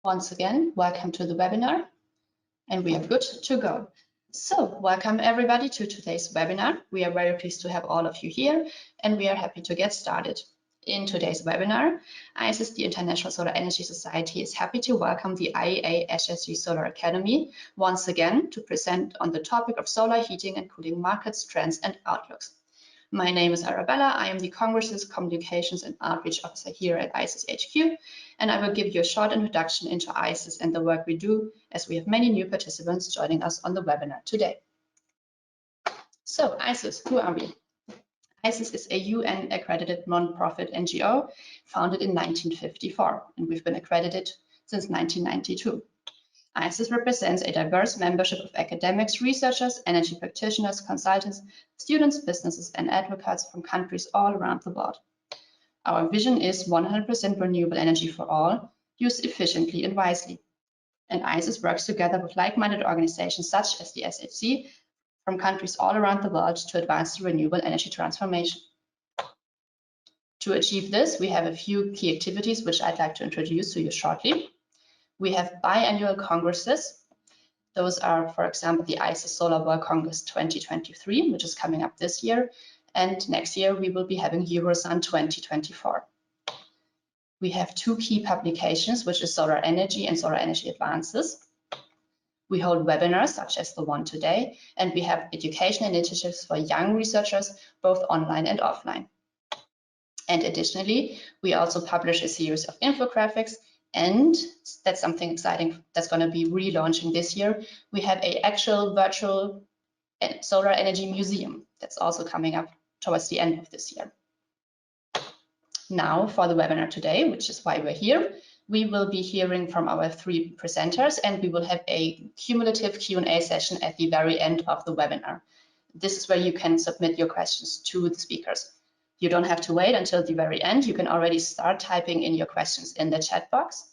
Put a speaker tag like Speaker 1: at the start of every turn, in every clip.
Speaker 1: Once again, welcome to the webinar, and we are good to go. So, welcome everybody to today's webinar. We are very pleased to have all of you here, and we are happy to get started. In today's webinar, IESS, the International Solar Energy Society, is happy to welcome the IEA SHC Solar Academy once again to present on the topic of solar heating and cooling markets, trends, and outlooks. My name is Arabella. I am the Congress's Communications and Outreach Officer here at IESS HQ, and I will give you a short introduction into IESS and the work we do, as we have many new participants joining us on the webinar today. So, IESS, who are we? IESS is a UN-accredited non-profit NGO founded in 1954, and we've been accredited since 1992. IESS represents a diverse membership of academics, researchers, energy practitioners, consultants, students, businesses, and advocates from countries all around the world. Our vision is 100% renewable energy for all, used efficiently and wisely. And IESS works together with like-minded organizations such as the SHC from countries all around the world to advance the renewable energy transformation. To achieve this, we have a few key activities which I'd like to introduce to you shortly. We have biannual congresses. Those are, for example, the IESS Solar World Congress 2023, which is coming up this year. And next year, we will be having Eurosun 2024. We have two key publications, which is Solar Energy and Solar Energy Advances. We hold webinars, such as the one today, and we have education initiatives for young researchers, both online and offline. And additionally, we also publish a series of infographics, and that's something exciting that's going to be relaunching this year. We have an actual virtual solar energy museum that's also coming up towards the end of this year. Now for the webinar today, which is why we're here, we will be hearing from our three presenters, and we will have a cumulative Q&A session at the very end of the webinar. This is where you can submit your questions to the speakers. You don't have to wait until the very end. You can already start typing in your questions in the chat box.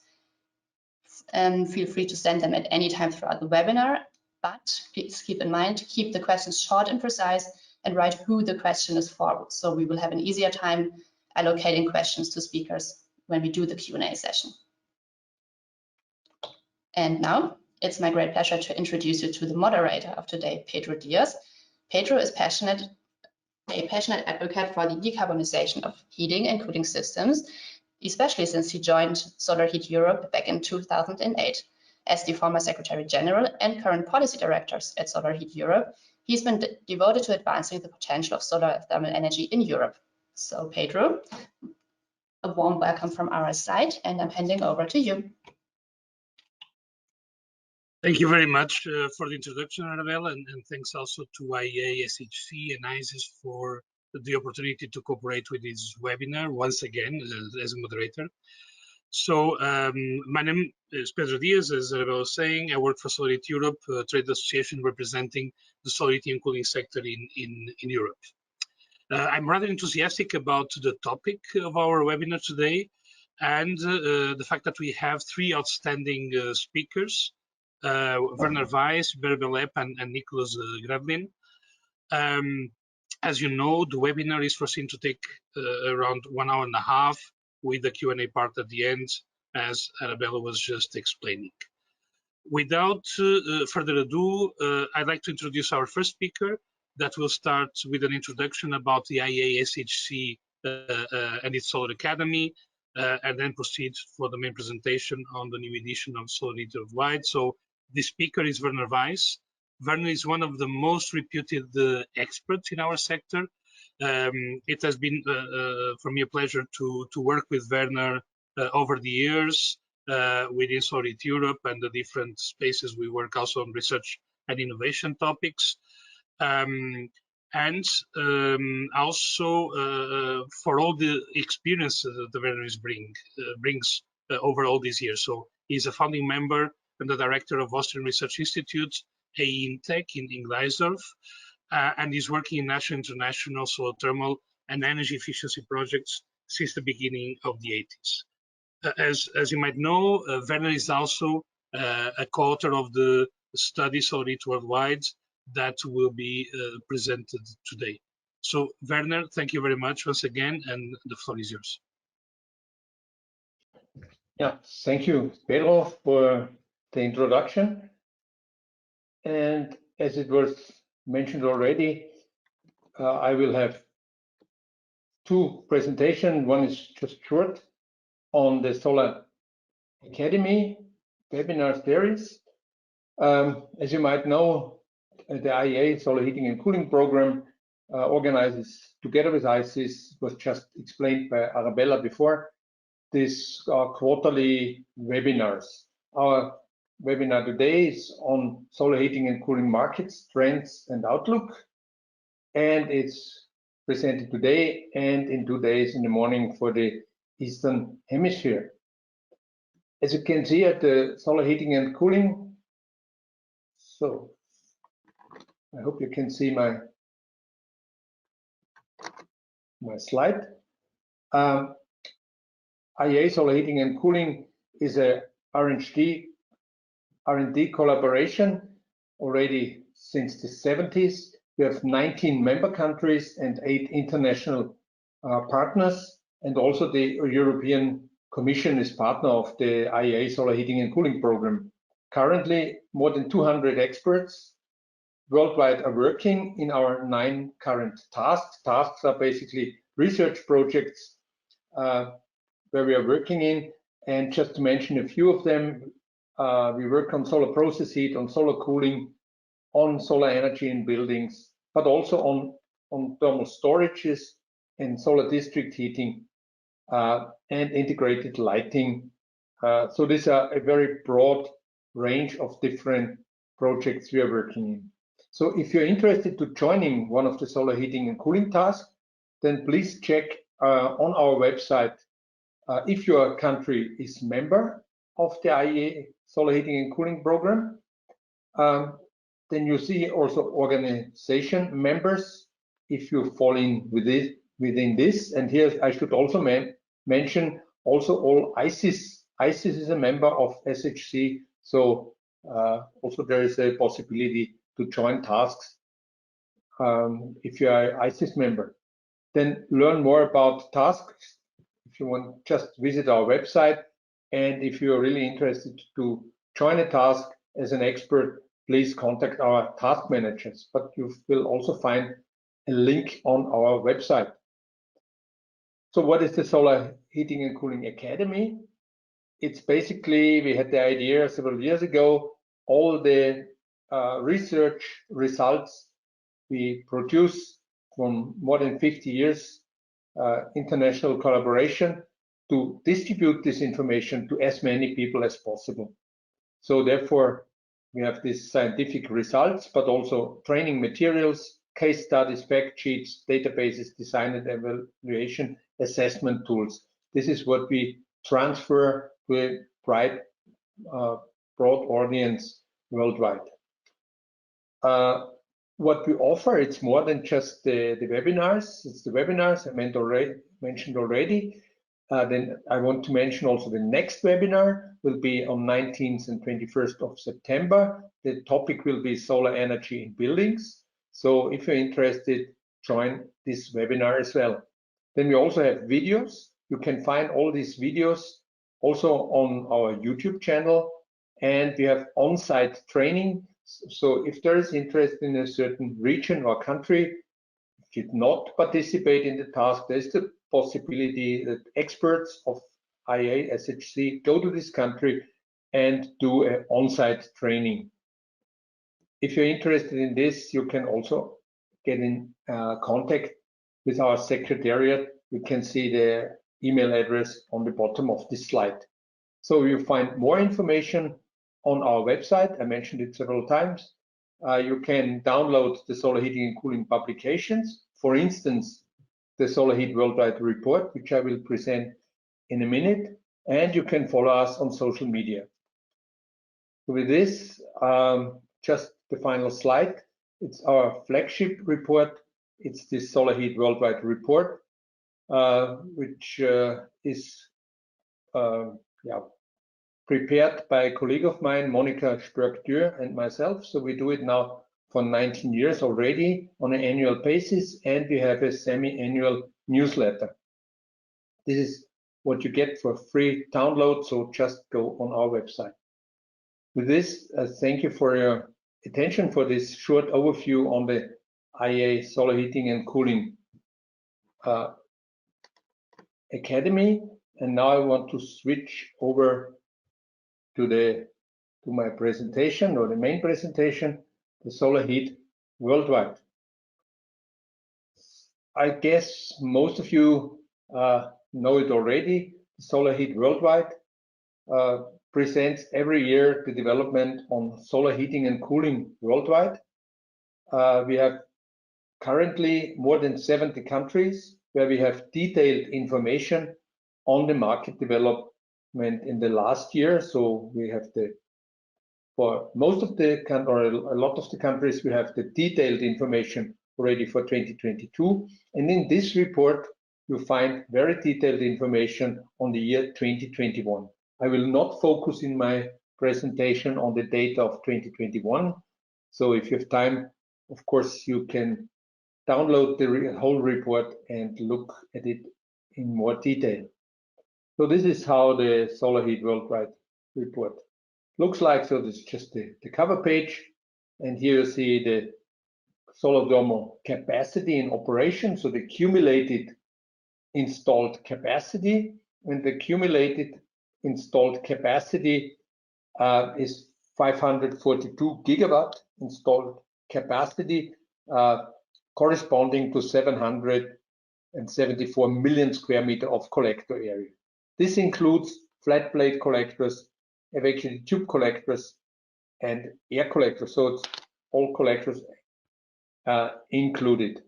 Speaker 1: Feel free to send them at any time throughout the webinar, but please keep in mind, keep the questions short and precise and write who the question is for. So we will have an easier time allocating questions to speakers when we do the Q&A session. And now it's my great pleasure to introduce you to the moderator of today, Pedro Diaz. Pedro is a passionate advocate for the decarbonization of heating and cooling systems, especially since he joined Solar Heat Europe back in 2008. As the former Secretary General and current policy director at Solar Heat Europe, he's been devoted to advancing the potential of solar thermal energy in Europe. So Pedro, a warm welcome from our side, and I'm handing over to you.
Speaker 2: Thank you very much for the introduction, Arabella, and thanks also to IEA SHC and IESS for the opportunity to cooperate with this webinar once again as a moderator. So my name is Pedro Diaz, as Arabella was saying. I work for Solar Heat Europe, a trade association representing the solar heating and cooling sector in Europe. I'm rather enthusiastic about the topic of our webinar today and the fact that we have three outstanding speakers. Werner Weiss, Bärbel Epp, and Nicholas Gravlin. As you know, the webinar is foreseen to take around 1 hour and a half with the Q&A part at the end, as Arabella was just explaining. Without further ado, I'd like to introduce our first speaker that will start with an introduction about the IEA SHC and its Solar Academy, and then proceed for the main presentation on the new edition of Solar Heat Worldwide. So the speaker is Werner Weiss. Werner is one of the most reputed experts in our sector. It has been for me a pleasure to work with Werner over the years within Solar Heat Europe and the different spaces we work also on research and innovation topics. Also for all the experience that Werner brings over all these years. So he's a founding member and the director of Austrian Research Institute, AINTEC in Gleisdorf, and he's working in national, international solar thermal and energy efficiency projects since the beginning of the 80s. As you might know, Werner is also a co-author of the study Solar Heat Worldwide that will be presented today. So Werner, thank you very much once again, and the floor is yours.
Speaker 3: Yeah, thank you, Pedro, for the introduction. And as it was mentioned already, I will have two presentations. One is just short on the Solar Academy webinar series. As you might know, the IEA Solar Heating and Cooling Program organizes, together with ICES, was just explained by Arabella before, these quarterly webinars. Our webinar today is on solar heating and cooling markets, trends and outlook. And it's presented today and in 2 days in the morning for the Eastern Hemisphere. As you can see at the solar heating and cooling, so I hope you can see my slide. IEA Solar Heating and Cooling is a R&D collaboration already since the 70s. We have 19 member countries and 8 international partners, and also the European Commission is partner of the IEA Solar Heating and Cooling Program. Currently, more than 200 experts worldwide are working in our 9 current tasks. Tasks are basically research projects where we are working in. And just to mention a few of them, we work on solar process heat, on solar cooling, on solar energy in buildings, but also on thermal storages and solar district heating and integrated lighting. So these are a very broad range of different projects we are working in. So if you're interested to joining one of the solar heating and cooling tasks, then please check on our website if your country is member of the IEA Solar Heating and Cooling Program. Then you see also organization members if you fall in within this. And here I should also mention also all ICES. ICES is a member of SHC, so also there is a possibility to join tasks if you are an ICES member. Then learn more about tasks. If you want, just visit our website. And if you are really interested to join a task as an expert, please contact our task managers. But you will also find a link on our website. So what is the Solar Heating and Cooling Academy? It's basically, we had the idea several years ago, all the research results we produce from more than 50 years international collaboration to distribute this information to as many people as possible. So therefore, we have these scientific results, but also training materials, case studies, fact sheets, databases, design and evaluation, assessment tools. This is what we transfer to a broad audience worldwide. What we offer, it's more than just the webinars. It's the webinars I mentioned already. Then I want to mention also the next webinar will be on 19th and 21st of September. The topic will be solar energy in buildings. So if you're interested, join this webinar as well. Then we also have videos. You can find all these videos also on our YouTube channel, and we have on-site training. So if there is interest in a certain region or country, did not participate in the task, there's the possibility that experts of IEA SHC go to this country and do an on-site training. If you're interested in this, you can also get in contact with our secretariat. You can see the email address on the bottom of this slide. So you'll find more information on our website. I mentioned it several times. You can download the solar heating and cooling publications. For instance, the Solar Heat Worldwide report, which I will present in a minute. And you can follow us on social media. With this, just the final slide. It's our flagship report. It's the Solar Heat Worldwide report, which is prepared by a colleague of mine, Monika Spörk-Dürr, and myself. So we do it now for 19 years already on an annual basis, and we have a semi-annual newsletter. This is what you get for free download, so just go on our website. With this, thank you for your attention for this short overview on the IEA Solar Heating and Cooling Academy. And now I want to switch over to my presentation, or the main presentation, the solar heat worldwide. I guess most of you know it already. The solar heat worldwide presents every year the development on solar heating and cooling worldwide. We have currently more than 70 countries where we have detailed information on the market development in the last year. So we have for most of the or a lot of the countries, we have the detailed information already for 2022. And in this report, you find very detailed information on the year 2021. I will not focus in my presentation on the data of 2021. So if you have time, of course, you can download the whole report and look at it in more detail. So this is how the Solar Heat Worldwide report looks like. So this is just the cover page. And here you see the solar thermal capacity in operation. So the accumulated installed capacity, and the accumulated installed capacity is 542 gigawatt installed capacity, corresponding to 774 million square meter of collector area. This includes flat plate collectors, evacuated tube collectors, and air collectors. So it's all collectors included.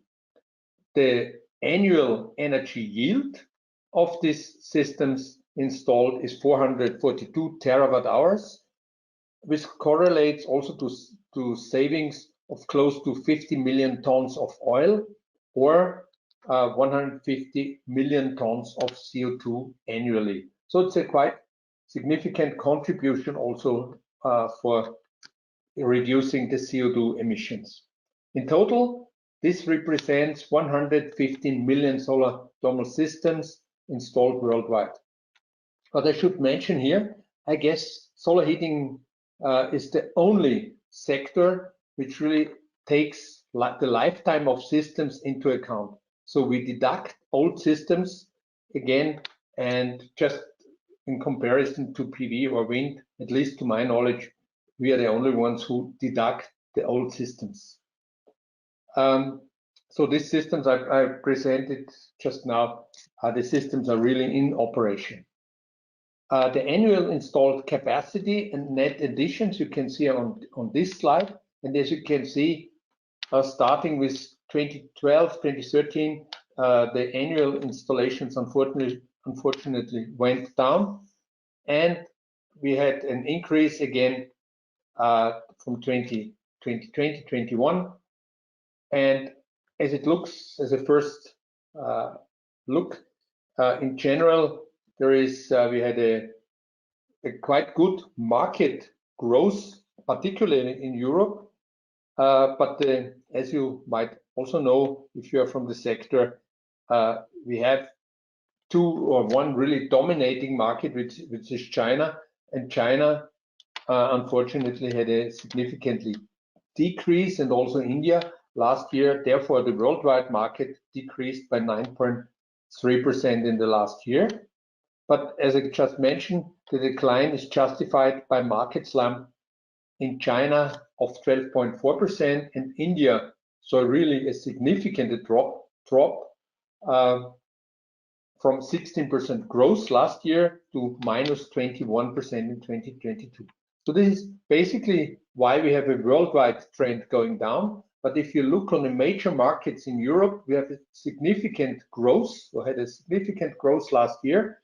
Speaker 3: The annual energy yield of these systems installed is 442 terawatt hours, which correlates also to savings of close to 50 million tons of oil, or 150 million tons of CO2 annually. So it's a quite significant contribution also for reducing the CO2 emissions. In total, this represents 115 million solar thermal systems installed worldwide. But I should mention here, I guess solar heating is the only sector which really takes the lifetime of systems into account. So we deduct old systems again, and just in comparison to PV or wind, at least to my knowledge, we are the only ones who deduct the old systems. So these systems I presented just now, the systems are really in operation. The annual installed capacity and net additions you can see on this slide. And as you can see, starting with 2012, 2013, the annual installations unfortunately went down. And we had an increase again from 2020, 2021. And as it looks, as a first look, in general, there is we had a quite good market growth, particularly in Europe. But as you might also know, if you are from the sector, we have one really dominating market, which is China. And China, unfortunately, had a significantly decrease, and also India last year. Therefore, the worldwide market decreased by 9.3% in the last year. But as I just mentioned, the decline is justified by market slump in China of 12.4%, and India saw really a significant drop from 16% growth last year to minus 21% in 2022. So this is basically why we have a worldwide trend going down. But if you look on the major markets in Europe, we have a significant growth, or had a significant growth last year.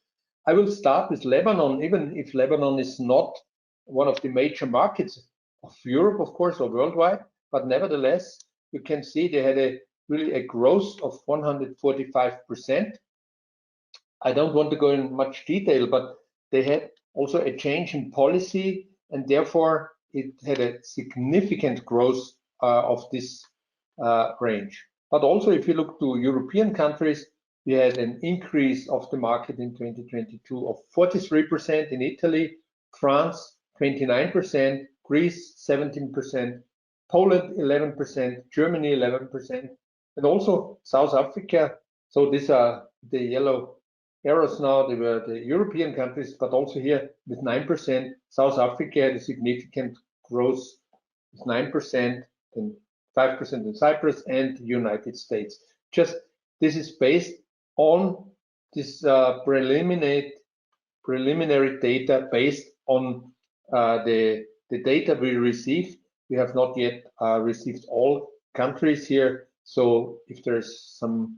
Speaker 3: I will start with Lebanon, even if Lebanon is not one of the major markets of Europe, of course, or worldwide, but nevertheless, you can see they had really a growth of 145%. I don't want to go in much detail, but they had also a change in policy, and therefore it had a significant growth of this range. But also, if you look to European countries, We had an increase of the market in 2022 of 43% in Italy, France 29%, Greece 17%, Poland 11%, Germany 11%, and also South Africa. So these are the yellow arrows now. They were the European countries, but also here with 9%. South Africa had a significant growth with 9%, and 5% in Cyprus and the United States. Just this is based on this preliminary data based on the data we received. We have not yet received all countries here, so if there's some,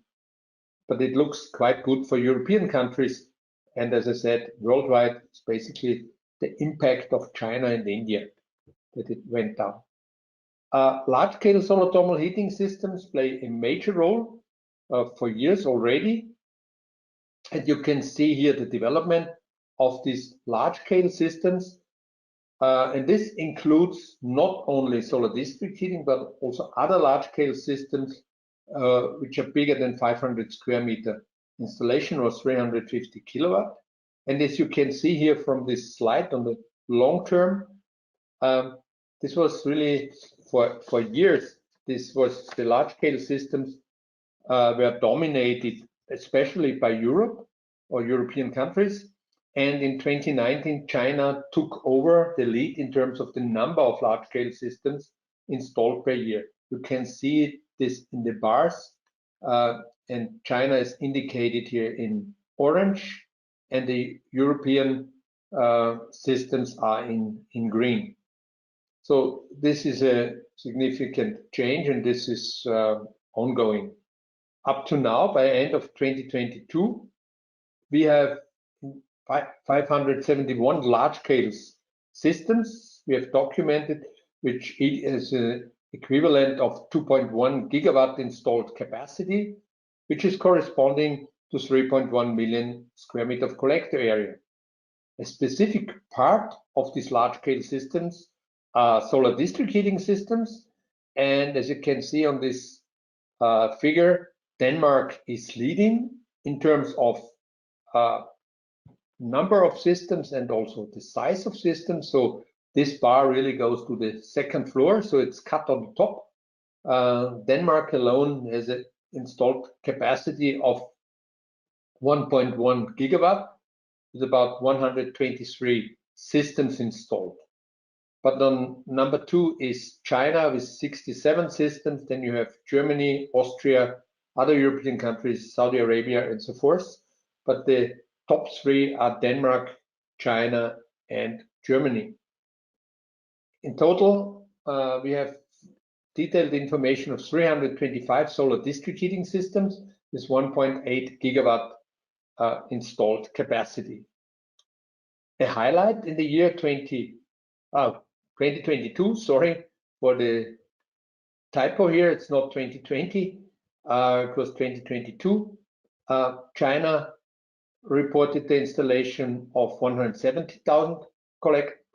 Speaker 3: but it looks quite good for European countries. And as I said, worldwide, it's basically the impact of China and India that it went down. Large-scale solar thermal heating systems play a major role for years already. And you can see here the development of these large-scale systems. And this includes not only solar district heating, but also other large-scale systems which are bigger than 500 square meter. Installation was 350 kilowatt. And as you can see here from this slide on the long term, this was really for years, this was the large-scale systems were dominated, especially by Europe or European countries. And in 2019, China took over the lead in terms of the number of large-scale systems installed per year. You can see this in the bars, and China is indicated here in orange, and the European systems are in green. So this is a significant change, and this is ongoing. Up to now, by end of 2022, we have 571 large-scale systems we have documented, which is an equivalent of 2.1 gigawatt installed capacity, which is corresponding to 3.1 million square meter of collector area. A specific part of these large-scale systems are solar district heating systems, and as you can see on this figure, Denmark is leading in terms of number of systems and also the size of systems. So this bar really goes to the second floor, so it's cut on the top. Denmark alone has an installed capacity of 1.1 gigawatt, with about 123 systems installed. But on number 2 is China with 67 systems. Then you have Germany, Austria, other European countries, Saudi Arabia, and so forth. But the top 3 are Denmark, China, and Germany. In total, we have detailed information of 325 solar district heating systems with 1.8 gigawatt installed capacity. A highlight in the year 2022, sorry for the typo here, it's not 2020, it was 2022. China reported the installation of 170,000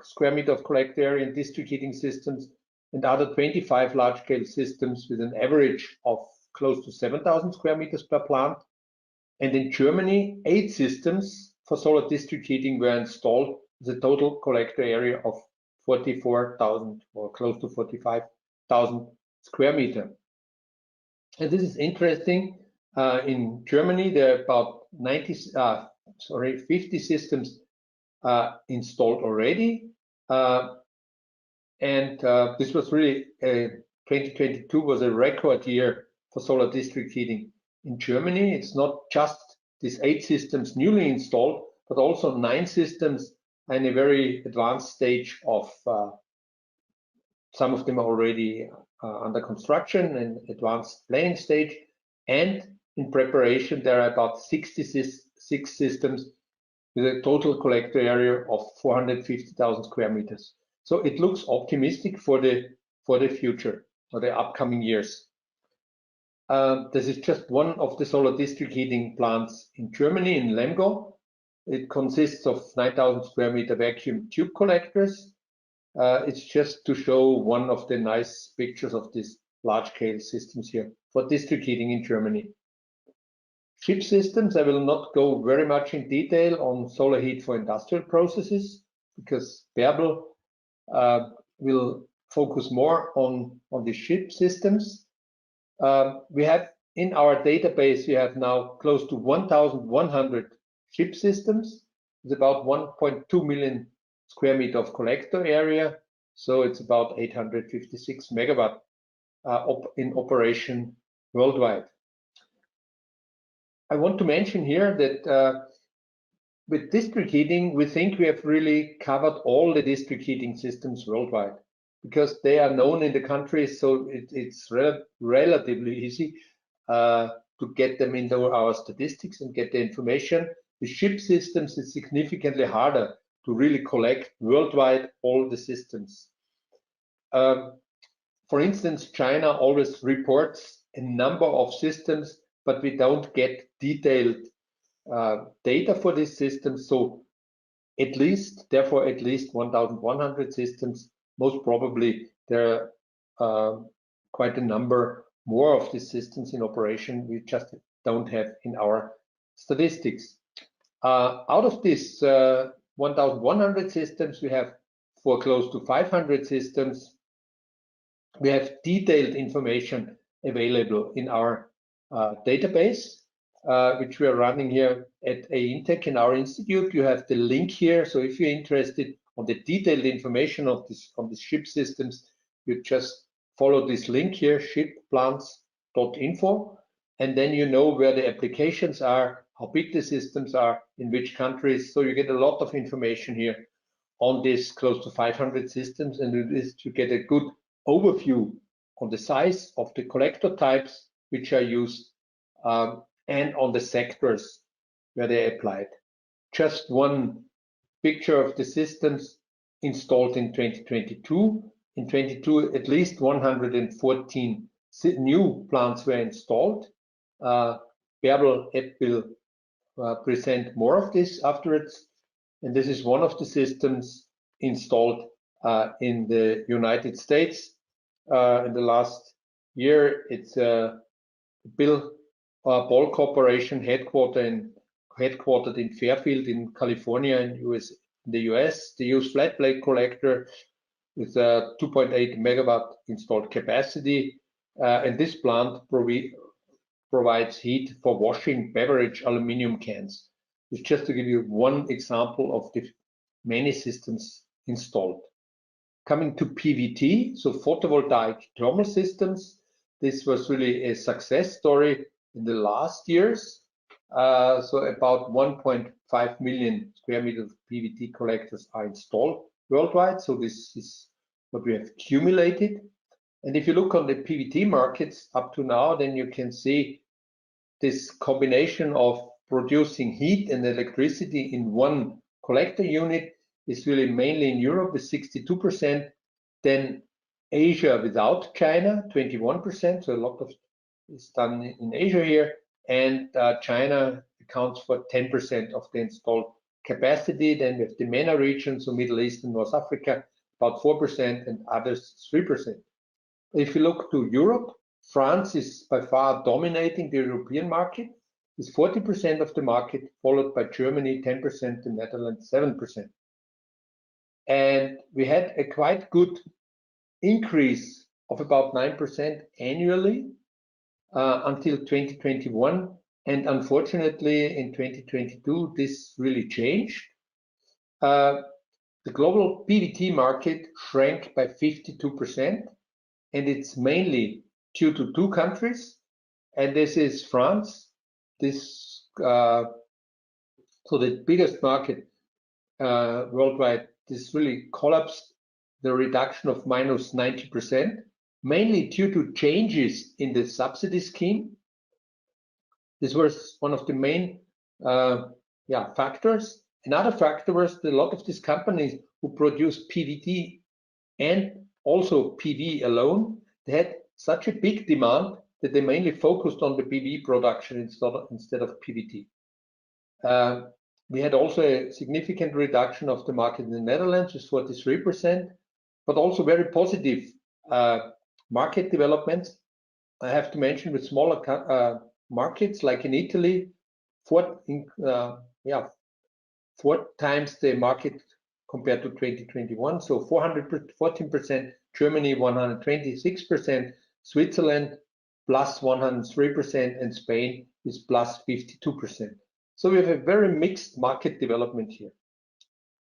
Speaker 3: square meter of collector area in district heating systems, and other 25 large-scale systems with an average of close to 7,000 square meters per plant. And in Germany, 8 systems for solar district heating were installed with a total collector area of 44,000 or close to 45,000 square meter. And this is interesting. In Germany, there are about 50 systems installed already. And this was really, 2022 was a record year for solar district heating in Germany. It's not just these 8 systems newly installed, but also 9 systems in a very advanced stage of, some of them are already under construction and advanced planning stage. And in preparation, there are about 66 systems with a total collector area of 450,000 square meters. So it looks optimistic for the future, for the upcoming years. This is just one of the solar district heating plants in Germany, in Lemgo. It consists of 9,000 square meter vacuum tube collectors. It's just to show one of the nice pictures of these large-scale systems here for district heating in Germany. ship systems. I will not go very much in detail on solar heat for industrial processes because Bärbel will focus more on the ship systems. We have in our database, we have now close to 1,100 ship systems. It's about 1.2 million square meter of collector area. So it's about 856 megawatt in operation worldwide. I want to mention here that with district heating, we think we have really covered all the district heating systems worldwide because they are known in the countries, so it's relatively easy to get them into our statistics and get the information. The ship systems is significantly harder to really collect worldwide all the systems. For instance, China always reports a number of systems, but we don't get detailed data for these systems. So therefore, at least 1,100 systems. Most probably there are quite a number more of these systems in operation. We just don't have in our statistics. Out of these 1,100 systems, we have for close to 500 systems, we have detailed information available in our database, which we are running here at IEA in our institute. You have the link here. So if you're interested on the detailed information of this ship systems, you just follow this link here, shipplants.info, and then you know where the applications are, how big the systems are, in which countries. So you get a lot of information here on this close to 500 systems, and it is to get a good overview on the size of the collector types which are used and on the sectors where they applied. Just one picture of the systems installed in 2022. In 2022, at least 114 new plants were installed. Bärbel will present more of this afterwards. And this is one of the systems installed in the United States. In the last year, it's a Ball Corporation headquartered in Fairfield in California in the US. They use flat plate collector with a 2.8 megawatt installed capacity. And this plant provides heat for washing beverage aluminum cans. It's just to give you one example of the many systems installed. Coming to PVT, so photovoltaic thermal systems, this was really a success story in the last years. So about 1.5 million square meters of PVT collectors are installed worldwide. So this is what we have accumulated. And if you look on the PVT markets up to now, then you can see this combination of producing heat and electricity in one collector unit is really mainly in Europe with 62%, then Asia without China, 21%, so a lot of is done in Asia here, and China accounts for 10% of the installed capacity. Then we have the MENA region, so Middle East and North Africa, about 4%, and others 3%. If you look to Europe, France is by far dominating the European market, with 40% of the market, followed by Germany, 10%, the Netherlands, 7%. And we had a quite good increase of about 9% annually until 2021. And unfortunately, in 2022, this really changed. The global PVT market shrank by 52%, and it's mainly due to two countries, and this is France. So the biggest market worldwide, this really collapsed, the reduction of minus 90%, mainly due to changes in the subsidy scheme. This was one of the main factors. Another factor was that a lot of these companies who produce PVT and also PV alone, they had such a big demand that they mainly focused on the PV production instead of PVT. We had also a significant reduction of the market in the Netherlands, with 43%, but also very positive market developments. I have to mention with smaller markets like in Italy, 4 times the market compared to 2021. So 414%, Germany 126%, Switzerland plus 103%, and Spain is plus 52%. So we have a very mixed market development here.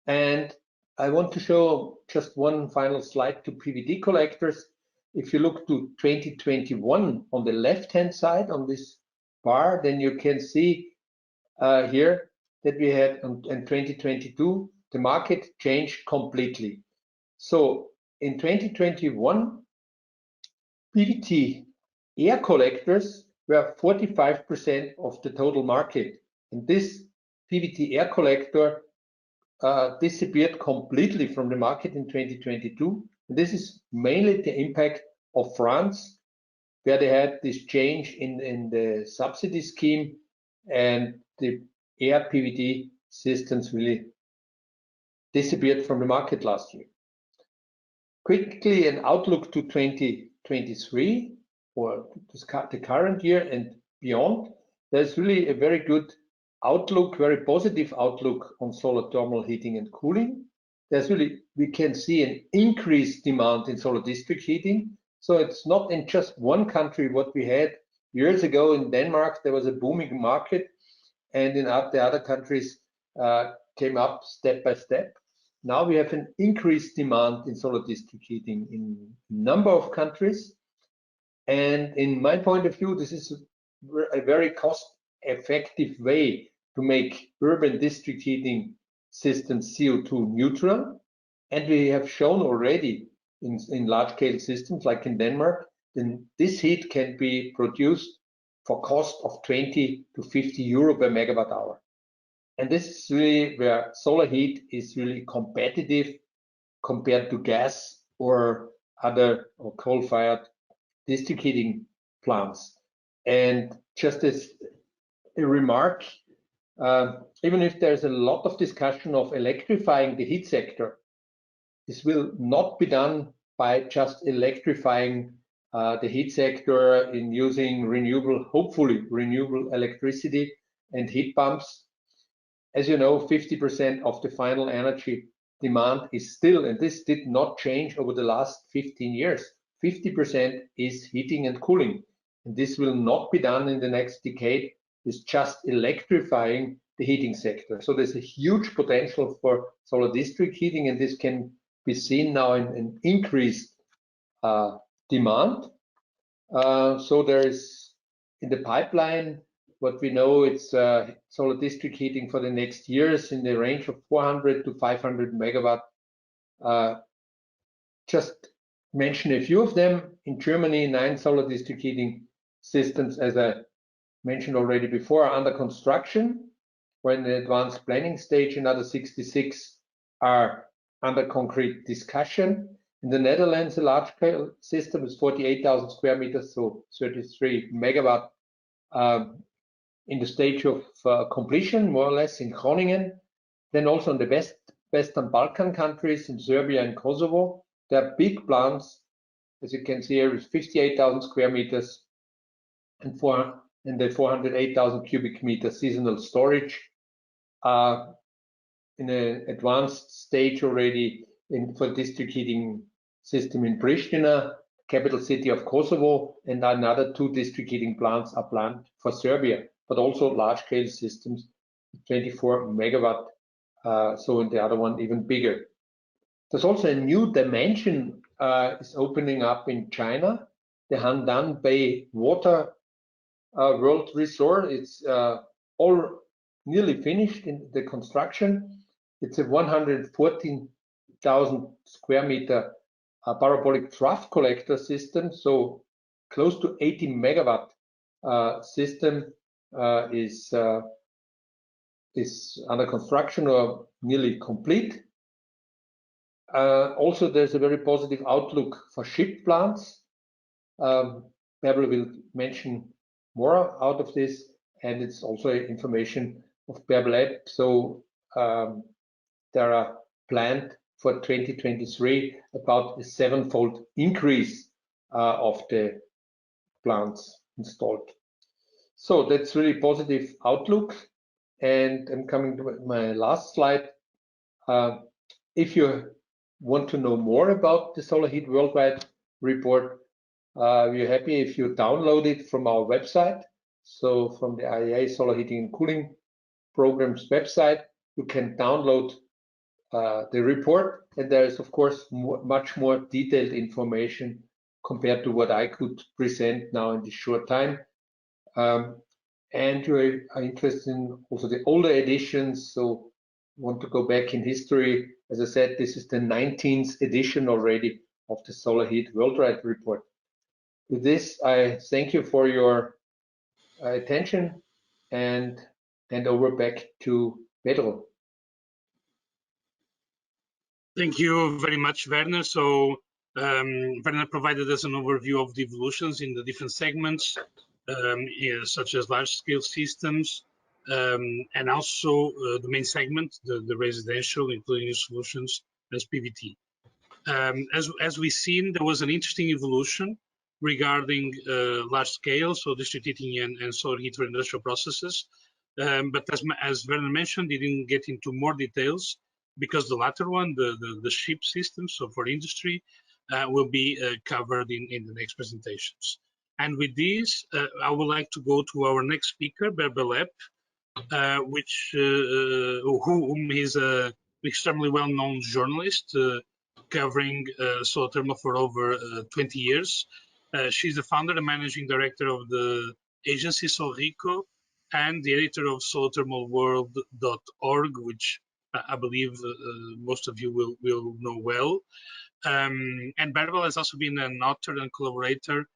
Speaker 3: And I want to show just one final slide to PVD collectors. If you look to 2021 on the left-hand side on this bar, then you can see here that we had in 2022, the market changed completely. So in 2021, PVT air collectors were 45% of the total market. And this PVT air collector disappeared completely from the market in 2022. And this is mainly the impact of France, where they had this change in the subsidy scheme, and the air PVD systems really disappeared from the market last year. Quickly, an outlook to 2023 or the current year and beyond. There's really a very good outlook, very positive outlook on solar thermal heating and cooling. There's really, we can see an increased demand in solar district heating. So it's not in just one country what we had years ago. In Denmark, there was a booming market, and in the other countries came up step by step. Now we have an increased demand in solar district heating in a number of countries. And in my point of view, this is a very cost-effective way to make urban district heating systems CO2 neutral. And we have shown already in large-scale systems like in Denmark, then this heat can be produced for cost of 20 to 50 euro per megawatt hour. And this is really where solar heat is really competitive compared to gas or other or coal-fired district heating plants. And just as a remark, even if there's a lot of discussion of electrifying the heat sector, this will not be done by just electrifying the heat sector in using renewable, hopefully renewable electricity and heat pumps. As you know, 50% of the final energy demand is still, and this did not change over the last 15 years, 50% is heating and cooling. And this will not be done in the next decade with just electrifying the heating sector. So there's a huge potential for solar district heating, and this can be seen now in an increased demand. So there is in the pipeline, what we know, it's solar district heating for the next years in the range of 400 to 500 megawatt. Just mention a few of them. In Germany, 9 solar district heating systems, as I mentioned already before, are under construction. We're in the advanced planning stage. Another 66 are under concrete discussion. In the Netherlands, a large-scale system is 48,000 square meters, so 33 megawatt, in the stage of completion, more or less, in Groningen. Then also in the Western Balkan countries, in Serbia and Kosovo, there are big plants, as you can see here, with 58,000 square meters and the 408,000 cubic meter seasonal storage. In an advanced stage already for district heating system in Pristina, capital city of Kosovo, and another 2 district heating plants are planned for Serbia, but also large-scale systems, 24 megawatt, so in the other one even bigger. There's also a new dimension is opening up in China, the Handan Bay Water World Resort. It's all nearly finished in the construction. It's a 114,000 square meter parabolic trough collector system, so close to 80 megawatt system is under construction or nearly complete. Also, there's a very positive outlook for ship plants. Bärbel will mention more out of this, and it's also information of Bärbel Lab. So there are planned for 2023 about a 7-fold increase of the plants installed. So that's really positive outlook. And I'm coming to my last slide. If you want to know more about the Solar Heat Worldwide report, we're happy if you download it from our website. So from the IEA Solar Heating and Cooling Programs website, you can download the report, and there is of course much more detailed information compared to what I could present now in this short time. And you are interested in also the older editions, so want to go back in history. As I said, this is the 19th edition already of the Solar Heat Worldwide report. With this, I thank you for your attention and hand over back to Pedro.
Speaker 2: Thank you very much, Werner. So Werner provided us an overview of the evolutions in the different segments, such as large-scale systems, and also the main segment, the residential, including solutions as PVT. As we've seen, there was an interesting evolution regarding large scale, so district heating and solar heat for industrial processes. But as Werner mentioned, he didn't get into more details because the latter one, the ship system, so for industry, will be covered in the next presentations. And with this, I would like to go to our next speaker, Berbelep, whom is an extremely well-known journalist covering solar thermal for over 20 years. She's the founder and managing director of the agency Solrico and the editor of solarthermalworld.org, which I believe most of you will know well. And Berbel has also been an author and collaborator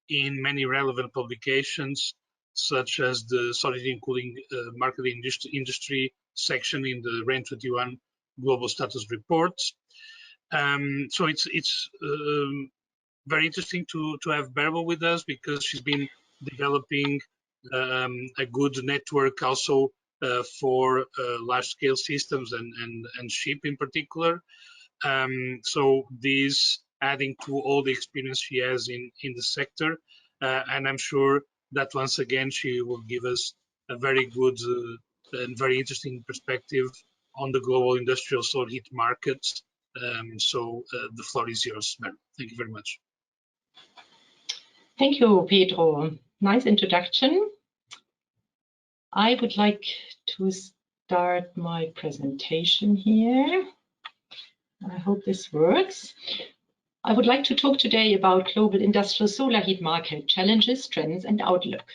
Speaker 2: in many relevant publications, such as the Solid and Cooling Market Industry section in the REN 21 Global Status Reports. So it's very interesting to have Berbel with us because she's been developing a good network also for large-scale systems and ship in particular. So this adding to all the experience she has in the sector, and I'm sure that once again she will give us a very good and very interesting perspective on the global industrial solar heat markets. So the floor is yours, Mary. Thank you very much.
Speaker 4: Thank you, Pedro. Nice introduction. I would like to start my presentation here. I hope this works. I would like to talk today about global industrial solar heat market challenges, trends, and outlook.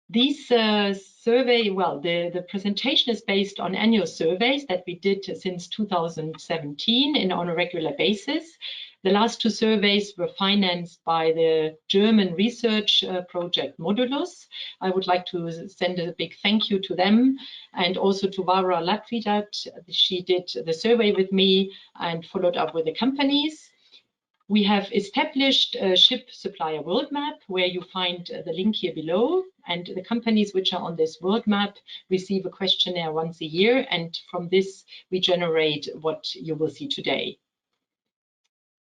Speaker 4: These survey, well, the presentation is based on annual surveys that we did since 2017 on a regular basis. The last two surveys were financed by the German research project Modulus. I would like to send a big thank you to them and also to Vara Latvidat. She did the survey with me and followed up with the companies. We have established a ship supplier world map where you find the link here below, and the companies which are on this world map receive a questionnaire once a year, and from this we generate what you will see today.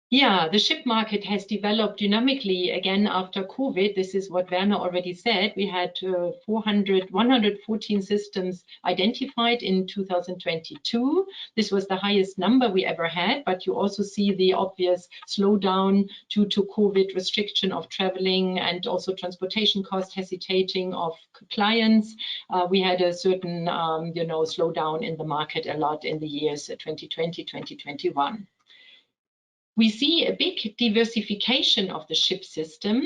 Speaker 4: Yeah, the ship market has developed dynamically again after COVID. This is what Werner already said. We had 114 systems identified in 2022. This was the highest number we ever had, but you also see the obvious slowdown due to COVID restriction of traveling and also transportation cost hesitating of clients. We had a certain, slowdown in the market a lot in the years 2020, 2021. We see a big diversification of the ship system.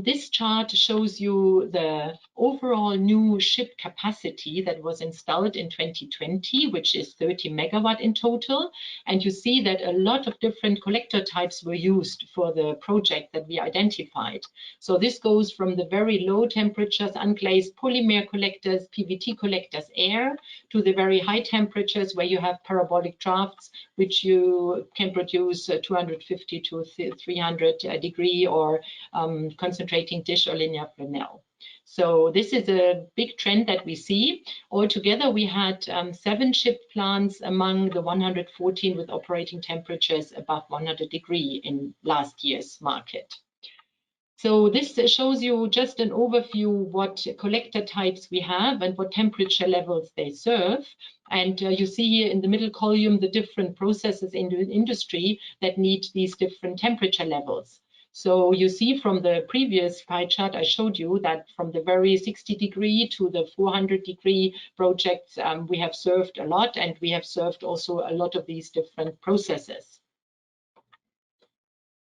Speaker 4: This chart shows you the overall new ship capacity that was installed in 2020, which is 30 megawatt in total. And you see that a lot of different collector types were used for the project that we identified. So this goes from the very low temperatures, unglazed polymer collectors, PVT collectors, air, to the very high temperatures where you have parabolic drafts, which you can produce 250 to 300 degree or concentrating dish or linear Fresnel. So this is a big trend that we see. Altogether, we had 7 ship plants among the 114 with operating temperatures above 100 degree in last year's market. So this shows you just an overview what collector types we have and what temperature levels they serve. And you see here in the middle column the different processes in the industry that need these different temperature levels. So you see from the previous pie chart I showed you that from the very 60-degree to the 400-degree projects, we have served a lot, and we have served also a lot of these different processes.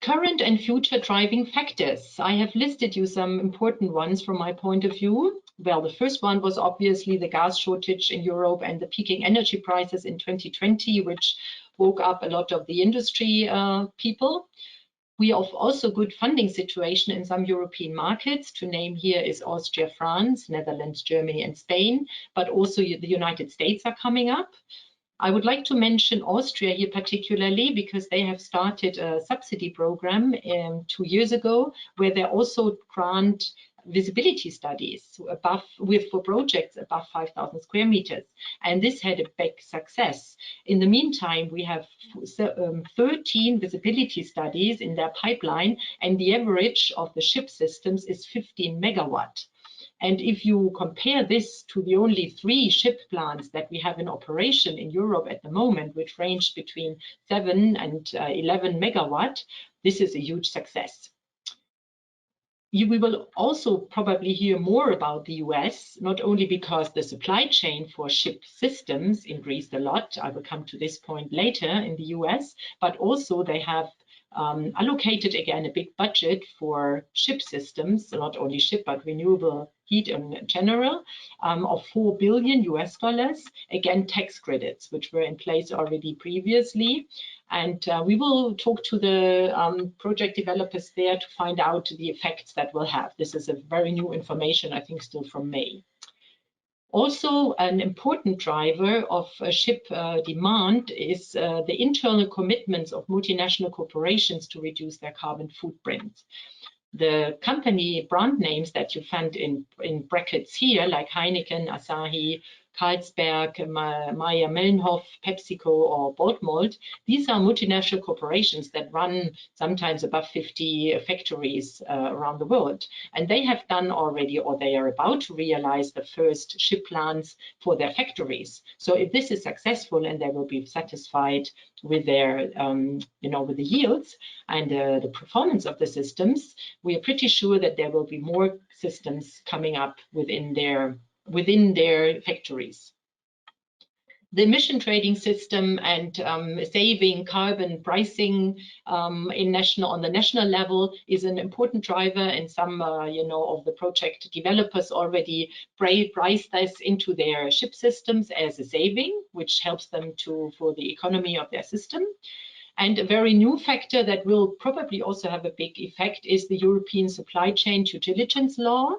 Speaker 4: Current and future driving factors. I have listed you some important ones from my point of view. Well, the first one was obviously the gas shortage in Europe and the peaking energy prices in 2020, which woke up a lot of the industry people. We have also good funding situation in some European markets. To name here is Austria, France, Netherlands, Germany, and Spain, but also the United States are coming up. I would like to mention Austria here particularly because they have started a subsidy program 2 years ago, where they also grant visibility studies for projects above 5,000 square meters. And this had a big success. In the meantime, we have 13 visibility studies in their pipeline, and the average of the ship systems is 15 megawatt. And if you compare this to the only 3 ship plants that we have in operation in Europe at the moment, which range between 7 and 11 megawatt, this is a huge success. We will also probably hear more about the US, not only because the supply chain for ship systems increased a lot, I will come to this point later in the US, but also they have allocated again a big budget for ship systems, not only ship, but renewable heat in general, of $4 billion US, again, tax credits, which were in place already previously. And we will talk to the project developers there to find out the effects that will have. This is a very new information, I think still from May. Also, an important driver of ship demand is the internal commitments of multinational corporations to reduce their carbon footprint. The company brand names that you find in brackets here, like Heineken, Asahi, Carlsberg, Mayr-Melnhof, PepsiCo, or Baltmold, these are multinational corporations that run sometimes above 50 factories around the world. And they have done already, or they are about to realize the first ship plants for their factories. So if this is successful and they will be satisfied with their, with the yields and the performance of the systems, we are pretty sure that there will be more systems coming up within their factories. The emission trading system and saving carbon pricing on the national level is an important driver, and some of the project developers already price this into their ship systems as a saving, which helps them for the economy of their system. And a very new factor that will probably also have a big effect is the European Supply Chain Due Diligence Law,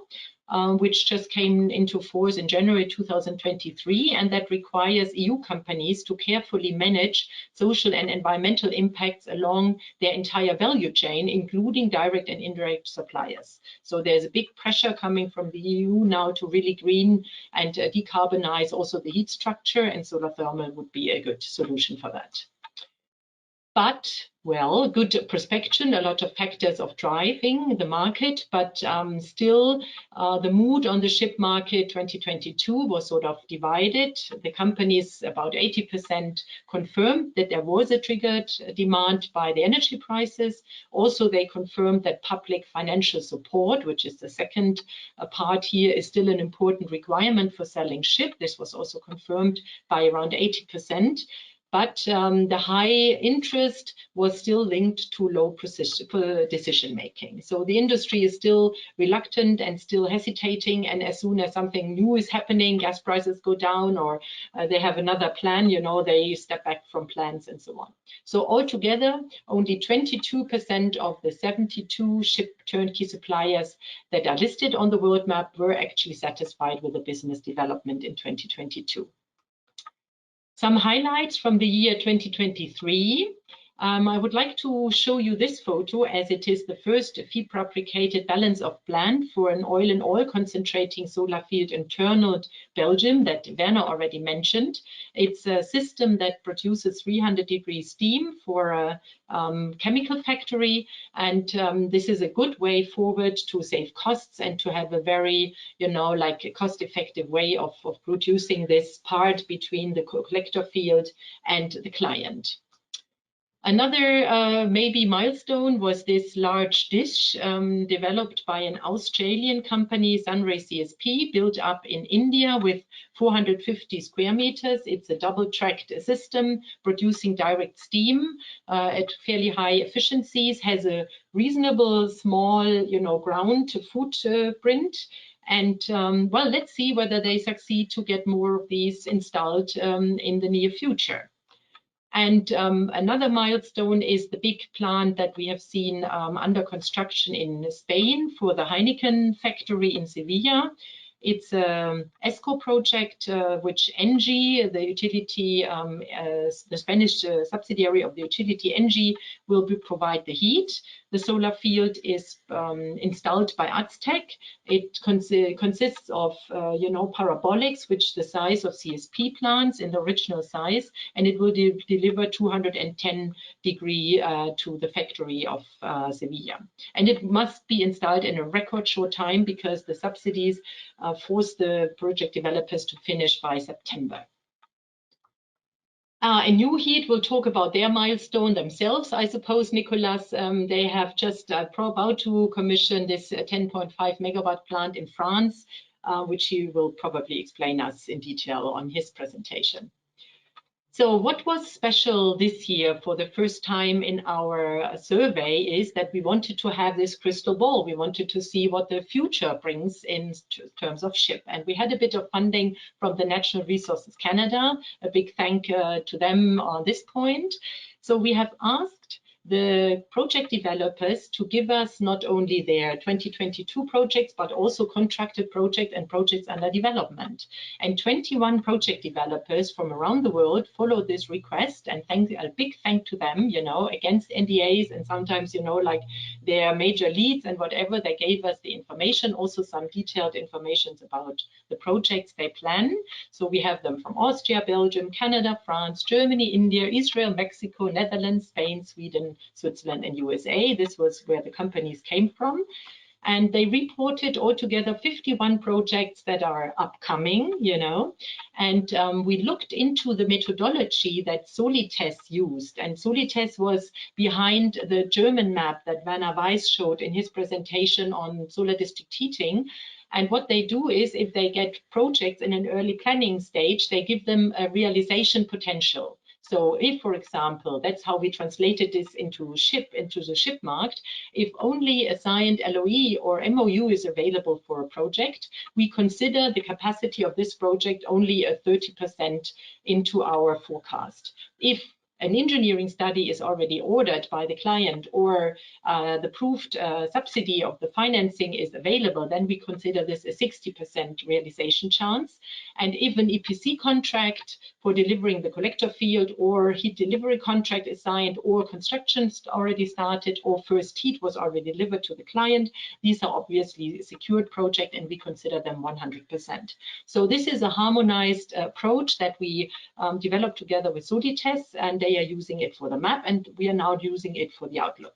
Speaker 4: which just came into force in January 2023, and that requires EU companies to carefully manage social and environmental impacts along their entire value chain, including direct and indirect suppliers. So there's a big pressure coming from the EU now to really green and decarbonize also the heat structure, and solar thermal would be a good solution for that. But, well, good prospection, a lot of factors of driving the market, but still the mood on the ship market 2022 was sort of divided. The companies, about 80%, confirmed that there was a triggered demand by the energy prices. Also, they confirmed that public financial support, which is the second part here, is still an important requirement for selling ship. This was also confirmed by around 80%. But the high interest was still linked to low decision making. So the industry is still reluctant and still hesitating. And as soon as something new is happening, gas prices go down, or they have another plan, they step back from plans and so on. So altogether, only 22% of the 72 ship turnkey suppliers that are listed on the world map were actually satisfied with the business development in 2022. Some highlights from the year 2023. I would like to show you this photo, as it is the first prefabricated balance of plant for an oil and oil concentrating solar field in Turnhout, Belgium, that Werner already mentioned. It's a system that produces 300-degree steam for a chemical factory, and this is a good way forward to save costs and to have a very, like a cost-effective way of producing this part between the collector field and the client. Another maybe milestone was this large dish developed by an Australian company, Sunray CSP, built up in India with 450 square meters. It's a double-tracked system producing direct steam at fairly high efficiencies, has a reasonable small, ground footprint. And well, let's see whether they succeed to get more of these installed in the near future. And another milestone is the big plant that we have seen under construction in Spain for the Heineken factory in Sevilla. It's a ESCO project, which ENGIE, the utility, the Spanish subsidiary of the utility ENGIE, will provide the heat. The solar field is installed by Aztec. It consists of, parabolics, which the size of CSP plants in the original size, and it will deliver 210 degree to the factory of Sevilla. And it must be installed in a record short time because the subsidies force the project developers to finish by September. In New Heat will talk about their milestone themselves, I suppose, Nicolas. They have just about to commission this 10.5 megawatt plant in France, which he will probably explain us in detail on his presentation. So what was special this year for the first time in our survey is that we wanted to have this crystal ball. We wanted to see what the future brings in terms of SHIP. And we had a bit of funding from the Natural Resources Canada. A big thank to them on this point. So we have asked the project developers to give us not only their 2022 projects, but also contracted projects and projects under development. And 21 project developers from around the world followed this request, and a big thank to them, against NDAs and sometimes, like their major leads and whatever, they gave us the information, also some detailed information about the projects they plan. So we have them from Austria, Belgium, Canada, France, Germany, India, Israel, Mexico, Netherlands, Spain, Sweden, Switzerland and USA. This was where the companies came from. And they reported altogether 51 projects that are upcoming, and we looked into the methodology that Solites used. And Solites was behind the German map that Werner Weiss showed in his presentation on solar district heating. And what they do is, if they get projects in an early planning stage, they give them a realization potential. So if, for example, that's how we translated this into the SHIP market, if only a signed LOE or MOU is available for a project, we consider the capacity of this project only a 30% into our forecast. If an engineering study is already ordered by the client or the proved subsidy of the financing is available, then we consider this a 60% realization chance. And if an EPC contract for delivering the collector field or heat delivery contract is signed or construction already started or first heat was already delivered to the client, these are obviously a secured project and we consider them 100%. So this is a harmonized approach that we developed together with Solites, and they are using it for the map and we are now using it for the outlook.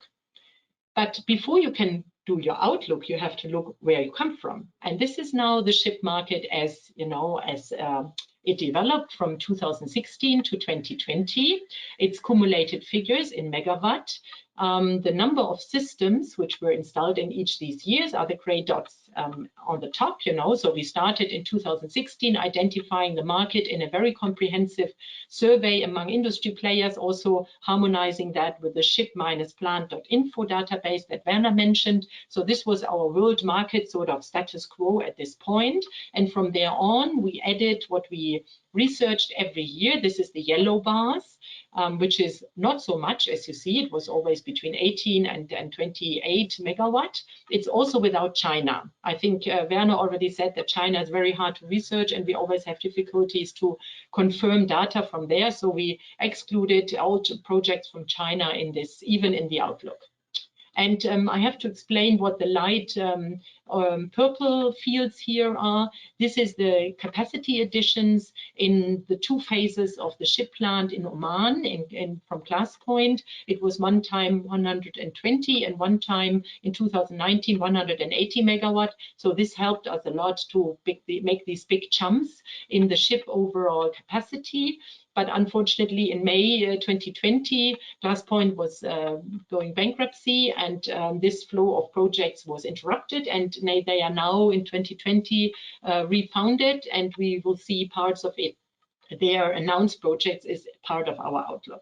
Speaker 4: But before you can do your outlook, you have to look where you come from. And this is now the SHIP market as it developed from 2016 to 2020. It's cumulated figures in megawatt. The number of systems which were installed in each of these years are the gray dots on the top, So we started in 2016 identifying the market in a very comprehensive survey among industry players, also harmonizing that with the ship-plant.info database that Werner mentioned. So this was our world market sort of status quo at this point. And from there on, we added what we researched every year. This is the yellow bars. which is not so much. As you see, it was always between 18 and 28 megawatt. It's also without China. I think Werner already said that China is very hard to research, and we always have difficulties to confirm data from there. So we excluded all projects from China in this, even in the outlook. And I have to explain what the light purple fields here are. This is the capacity additions in the 2 phases of the ship plant in Oman from Glass Point. It was one time 120 and one time in 2019 180 megawatt. So this helped us a lot to make these big jumps in the ship overall capacity. But unfortunately, in May 2020, Glass Point was going bankruptcy, and this flow of projects was interrupted. And they are now in 2020 refounded, and we will see parts of it. Their announced projects is part of our outlook.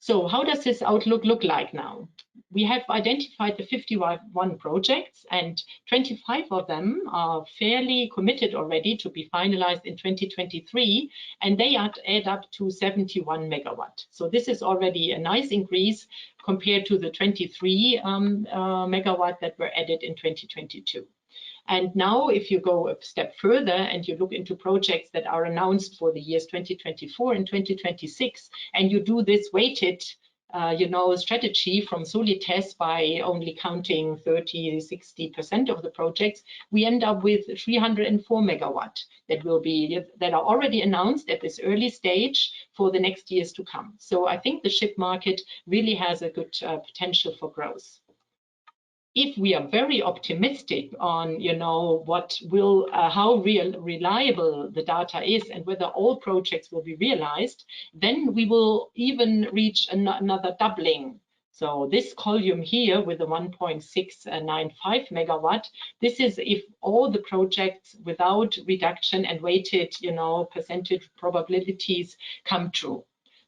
Speaker 4: So how does this outlook look like now? We have identified the 51 projects, and 25 of them are fairly committed already to be finalized in 2023, and they add up to 71 megawatt. So this is already a nice increase compared to the 23 megawatt that were added in 2022. And now if you go a step further and you look into projects that are announced for the years 2024 and 2026, and you do this weighted strategy from Solites by only counting 30–60% of the projects, we end up with 304 megawatt that are already announced at this early stage for the next years to come. So I think the ship market really has a good potential for growth. If we are very optimistic on, how reliable the data is and whether all projects will be realized, then we will even reach another doubling. So this column here with the 1.695 megawatt, this is if all the projects without reduction and weighted, percentage probabilities come true.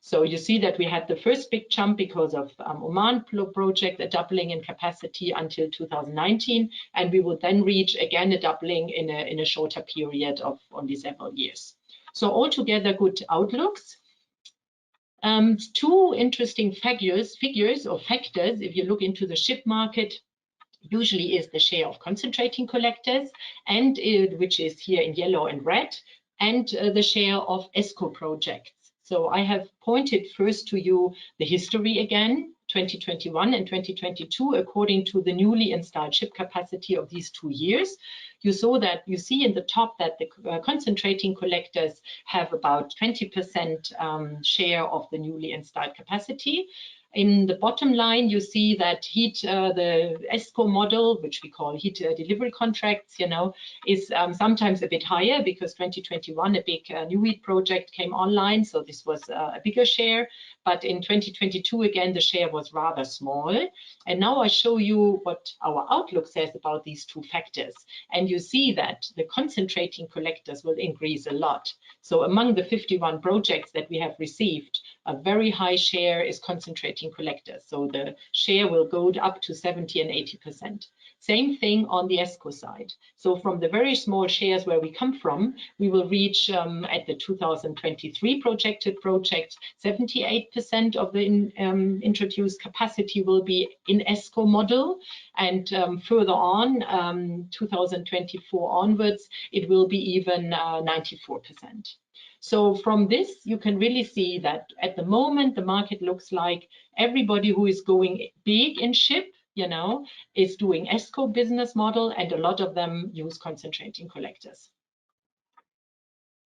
Speaker 4: So you see that we had the first big jump because of Oman project, a doubling in capacity until 2019, and we will then reach again a doubling in a shorter period of only several years. So altogether good outlooks. 2 interesting figures or factors, if you look into the ship market, usually is the share of concentrating collectors, and which is here in yellow and red, and the share of ESCO projects. So I have pointed first to you the history again, 2021 and 2022, according to the newly installed ship capacity of these 2 years. You see in the top that the concentrating collectors have about 20% share of the newly installed capacity. In the bottom line, you see that the ESCO model, which we call heat delivery contracts, is sometimes a bit higher because 2021, a big new heat project came online. So this was a bigger share. But in 2022, again, the share was rather small. And now I show you what our outlook says about these 2 factors. And you see that the concentrating collectors will increase a lot. So among the 51 projects that we have received, a very high share is concentrating collectors. So the share will go up to 70 and 80%. Same thing on the ESCO side. So from the very small shares where we come from, we will reach at the 2023 projected project, 78% of the introduced capacity will be in ESCO model. And further on, 2024 onwards, it will be even 94%. So from this, you can really see that at the moment, the market looks like everybody who is going big in ship, is doing ESCO business model, and a lot of them use concentrating collectors.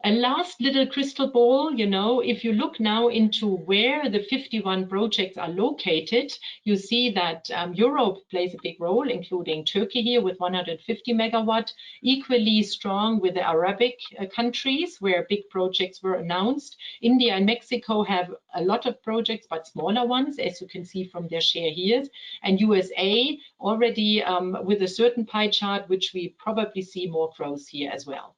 Speaker 4: A last little crystal ball, if you look now into where the 51 projects are located, you see that Europe plays a big role, including Turkey here with 150 megawatt, equally strong with the Arabic countries where big projects were announced. India and Mexico have a lot of projects, but smaller ones, as you can see from their share here. And USA already with a certain pie chart, which we probably see more growth here as well.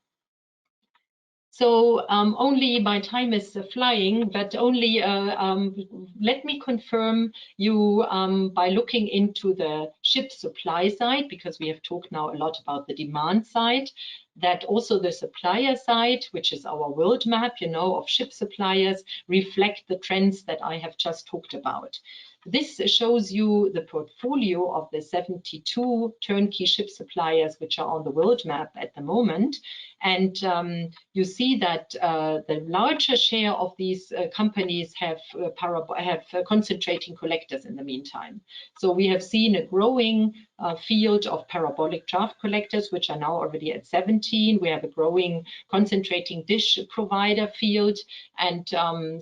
Speaker 4: So only my time is flying, but only let me confirm you by looking into the ship supply side, because we have talked now a lot about the demand side. that also the supplier side, which is our world map, you know, of ship suppliers, reflect the trends that I have just talked about. This shows you the portfolio of the 72 turnkey ship suppliers which are on the world map at the moment. And you see that the larger share of these companies have concentrating collectors in the meantime. So we have seen a growing field of parabolic draft collectors, which are now already at 17. We have a growing concentrating dish provider field. And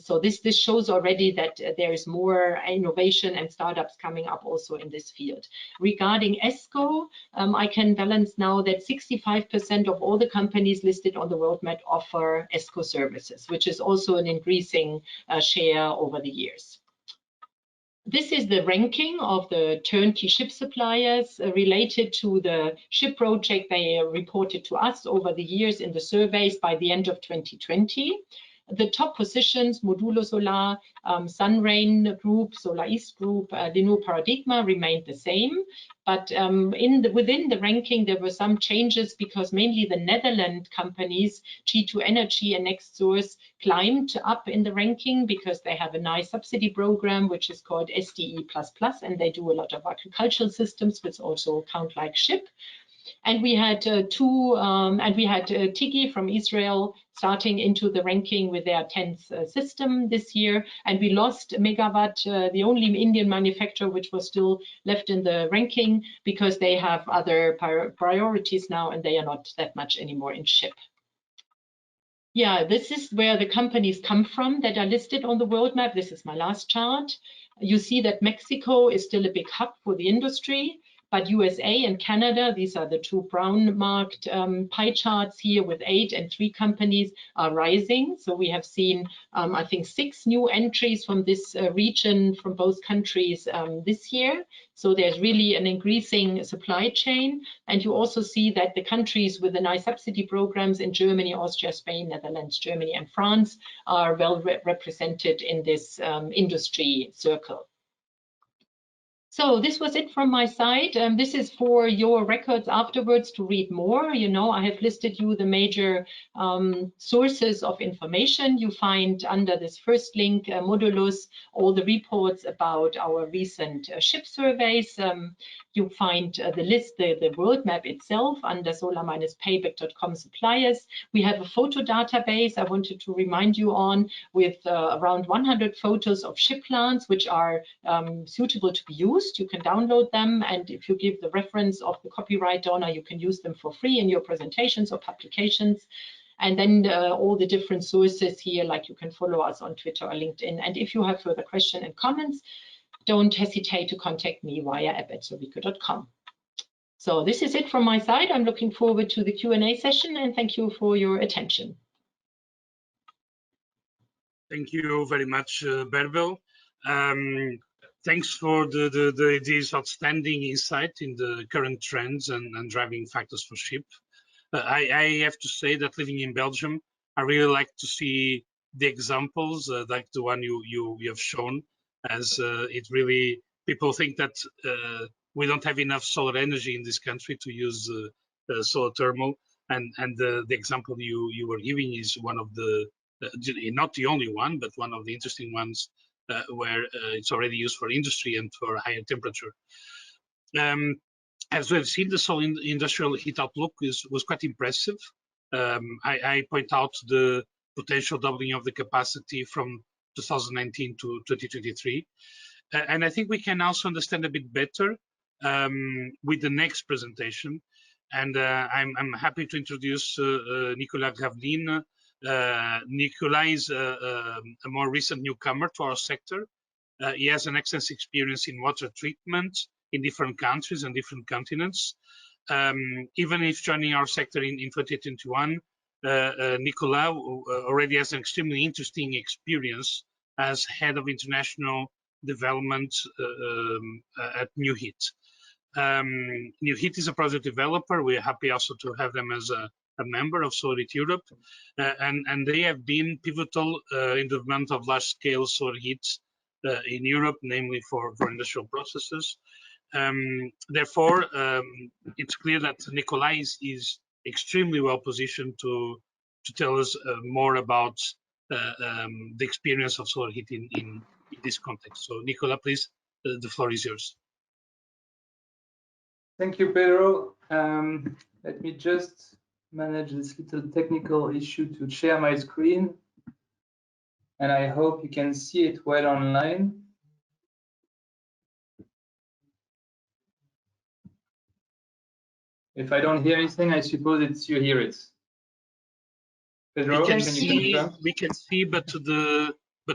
Speaker 4: so this shows already that there is more innovation and startups coming up also in this field. Regarding ESCO, I can balance now that 65% of all the companies listed on the world map offer ESCO services, which is also an increasing share over the years. This is the ranking of the turnkey ship suppliers related to the ship project they reported to us over the years in the surveys by the end of 2020. The top positions, Modulo Solar, Sunrain Group, Solar East Group, Lenovo Paradigma remained the same. But within the ranking, there were some changes because mainly the Netherlands companies, G2 Energy and NextSource, climbed up in the ranking because they have a nice subsidy program, which is called SDE++, and they do a lot of agricultural systems, which also count like ship. And we had Tigi from Israel starting into the ranking with their 10th system this year. And we lost Megawatt, the only Indian manufacturer which was still left in the ranking because they have other priorities now and they are not that much anymore in ship. Yeah, this is where the companies come from that are listed on the world map. This is my last chart. You see that Mexico is still a big hub for the industry. But USA and Canada, these are the two brown marked pie charts here with 8 and 3 companies are rising. So we have seen, I think, 6 new entries from this region from both countries this year. So there's really an increasing supply chain. And you also see that the countries with the nice subsidy programs in Germany, Austria, Spain, Netherlands, Germany, and France are well represented in this industry circle. So this was it from my side. This is for your records afterwards to read more. You know, I have listed you the major sources of information. You find under this first link, Modulus, all the reports about our recent ship surveys. You find the list, the world map itself under solar-payback.com suppliers. We have a photo database I wanted to remind you on with around 100 photos of ship plants, which are suitable to be used. You can download them, and if you give the reference of the copyright owner, you can use them for free in your presentations or publications. And then all the different sources here, like you can follow us on Twitter or LinkedIn. And if you have further questions and comments, don't hesitate to contact me via app@sobico.com. So this is it from my side. I'm looking forward to the Q&A session, and thank you for your attention.
Speaker 2: Thank you very much, Berbel. Thanks for this outstanding insight in the current trends and driving factors for ship. I have to say that living in Belgium, I really like to see the examples like the one you have shown, as it really, people think that we don't have enough solar energy in this country to use solar thermal, and the example you were giving is one of the, not the only one, but one of the interesting ones where it's already used for industry and for higher temperature. As we've seen, the solar industrial heat outlook was quite impressive. I point out the potential doubling of the capacity from 2019 to 2023. And I think we can also understand a bit better with the next presentation. And I'm happy to introduce Nicolas Gravlin. Nicolas is a more recent newcomer to our sector. He has an extensive experience in water treatment in different countries and different continents. Even if joining our sector in 2021, Nicolas already has an extremely interesting experience as head of international development at New Heat. New Heat is a project developer. We're happy also to have them as a member of Solar Heat Europe, and they have been pivotal in the development of large-scale solar heat in Europe, namely for industrial processes. Therefore, it's clear that Nicolas is extremely well positioned to tell us more about the experience of solar heating in this context. So Nicola, please, the floor is yours.
Speaker 5: Thank you, Pedro. Let me just manage this little technical issue to share my screen. And I hope you can see it well online. If I don't hear anything, I suppose it's you hear it. Pedro,
Speaker 2: we can see, but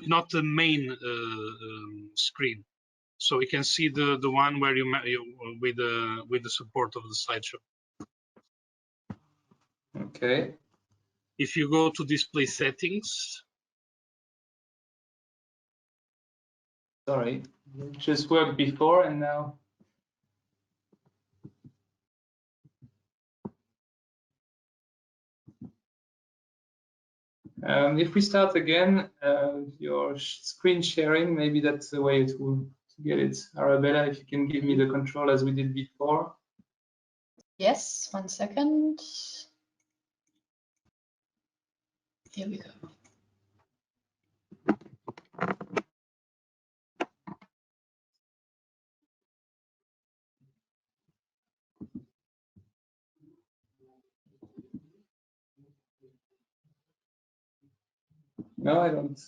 Speaker 2: not the main screen. So we can see the one where you with the support of the slideshow.
Speaker 5: Okay.
Speaker 2: If you go to display settings.
Speaker 5: Sorry, it just worked before and now. If we start again, your screen sharing, maybe that's the way it will get it. Arabella, if you can give me the control as we did before.
Speaker 1: Yes, 1 second. Here we go.
Speaker 5: No, I don't.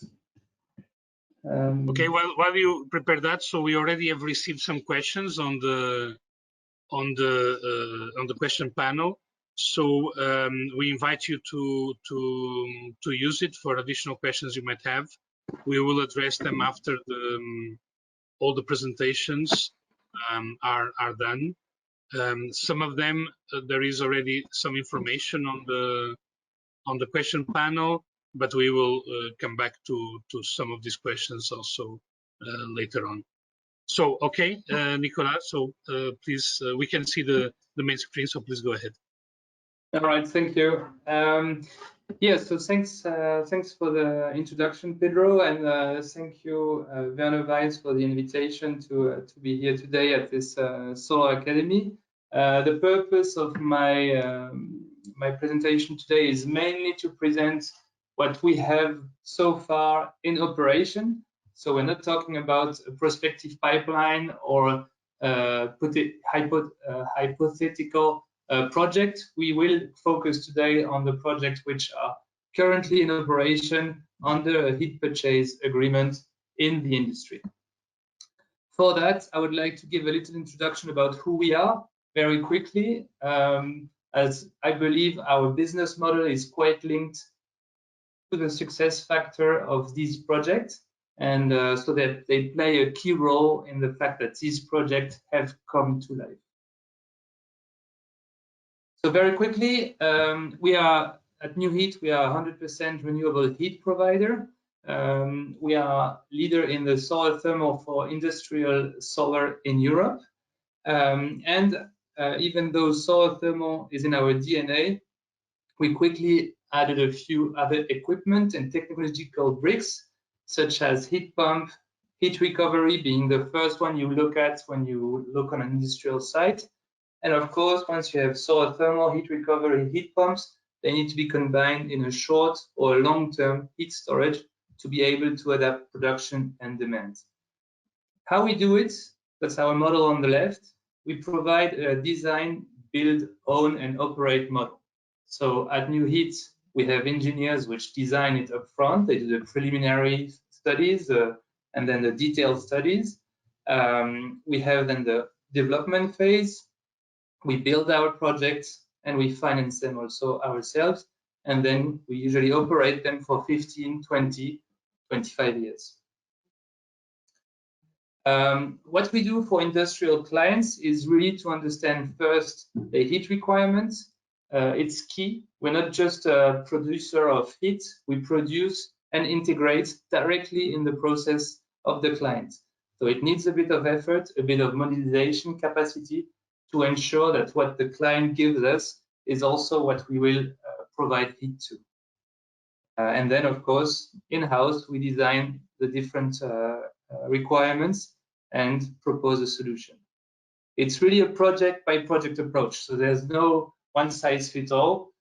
Speaker 2: Okay, while you prepare that, so we already have received some questions on the question panel. So we invite you to use it for additional questions you might have. We will address them after all the presentations are done. Some of them there is already some information on the question panel, but we will come back to some of these questions also later on. So, okay, Nicolas, so please, we can see the main screen, so please go ahead.
Speaker 5: All right, thank you. Yeah, so thanks for the introduction, Pedro, and thank you, Werner Weiss, for the invitation to be here today at this Solar Academy. The purpose of my my presentation today is mainly to present what we have so far in operation. So we're not talking about a prospective pipeline or hypothetical project. We will focus today on the projects which are currently in operation under a heat purchase agreement in the industry. For that, I would like to give a little introduction about who we are very quickly, as I believe our business model is quite linked to the success factor of these projects, and so that they play a key role in the fact that these projects have come to life. So very quickly, we are at New Heat, we are 100% renewable heat provider. We are leader in the solar thermal for industrial solar in Europe. Even though solar thermal is in our DNA, we quickly added a few other equipment and technological bricks, such as heat pump, heat recovery being the first one you look at when you look on an industrial site. And of course, once you have solar thermal, heat recovery, heat pumps, they need to be combined in a short or long-term heat storage to be able to adapt production and demand. How we do it, that's our model on the left. We provide a design, build, own, and operate model. So at New Heat, we have engineers which design it up front. They do the preliminary studies and then the detailed studies. We have then the development phase. We build our projects and we finance them also ourselves. And then we usually operate them for 15, 20, 25 years. What we do for industrial clients is really to understand first the heat requirements. It's key. We're not just a producer of heat. We produce and integrate directly in the process of the client. So it needs a bit of effort, a bit of modelization capacity to ensure that what the client gives us is also what we will provide heat to. And then, of course, in-house, we design the different requirements and propose a solution. It's really a project-by-project approach. So there's no one size fits all.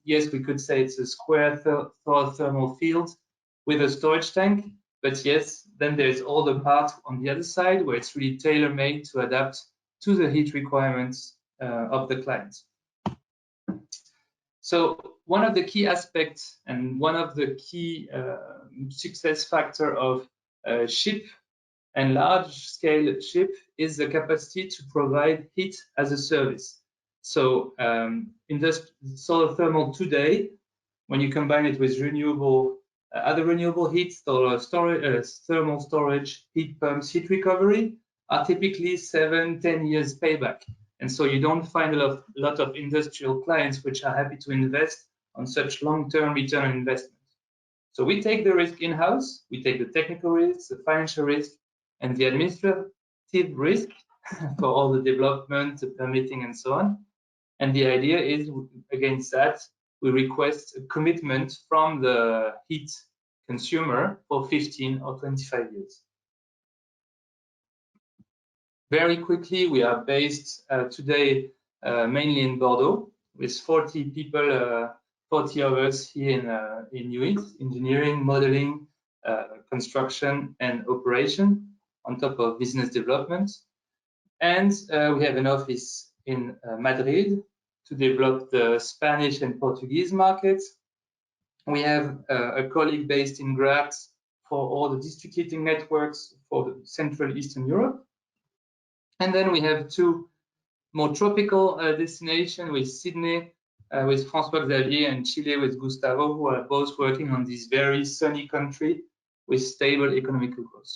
Speaker 5: Yes, we could say it's a square thermal field with a storage tank, but yes, then there's all the parts on the other side where it's really tailor-made to adapt to the heat requirements of the client. So one of the key aspects and one of the key success factor of ship and large-scale ship is the capacity to provide heat as a service. So in this solar thermal today, when you combine it with renewable, other renewable heat, thermal storage, heat pumps, heat recovery, are typically 7-10 years payback. And so you don't find a lot of industrial clients which are happy to invest on such long-term return on investment. So we take the risk in-house, we take the technical risk, the financial risk, and the administrative risk for all the development, the permitting, and so on. And the idea is, against that, we request a commitment from the heat consumer for 15 or 25 years. Very quickly, we are based today mainly in Bordeaux, with 40 people, 40 of us here in UIT, engineering, modeling, construction, and operation, on top of business development. And we have an office in Madrid to develop the Spanish and Portuguese markets. We have a colleague based in Graz for all the district heating networks for the Central Eastern Europe. And then we have two more tropical destinations with Sydney, with François Xavier, and Chile with Gustavo, who are both working on this very sunny country with stable economic growth.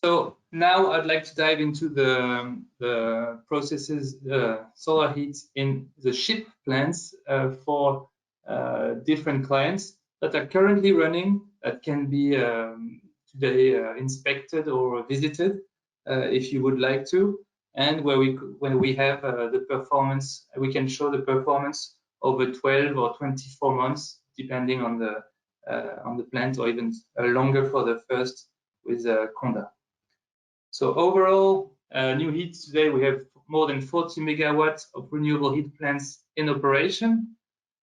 Speaker 5: So now I'd like to dive into the processes, solar heat in the ship plants for different clients that are currently running, that can be today inspected or visited if you would like to, and when we have the performance, we can show the performance over 12 or 24 months, depending on the plant, or even longer for the first with Conda. So overall, New Heat today, we have more than 40 megawatts of renewable heat plants in operation.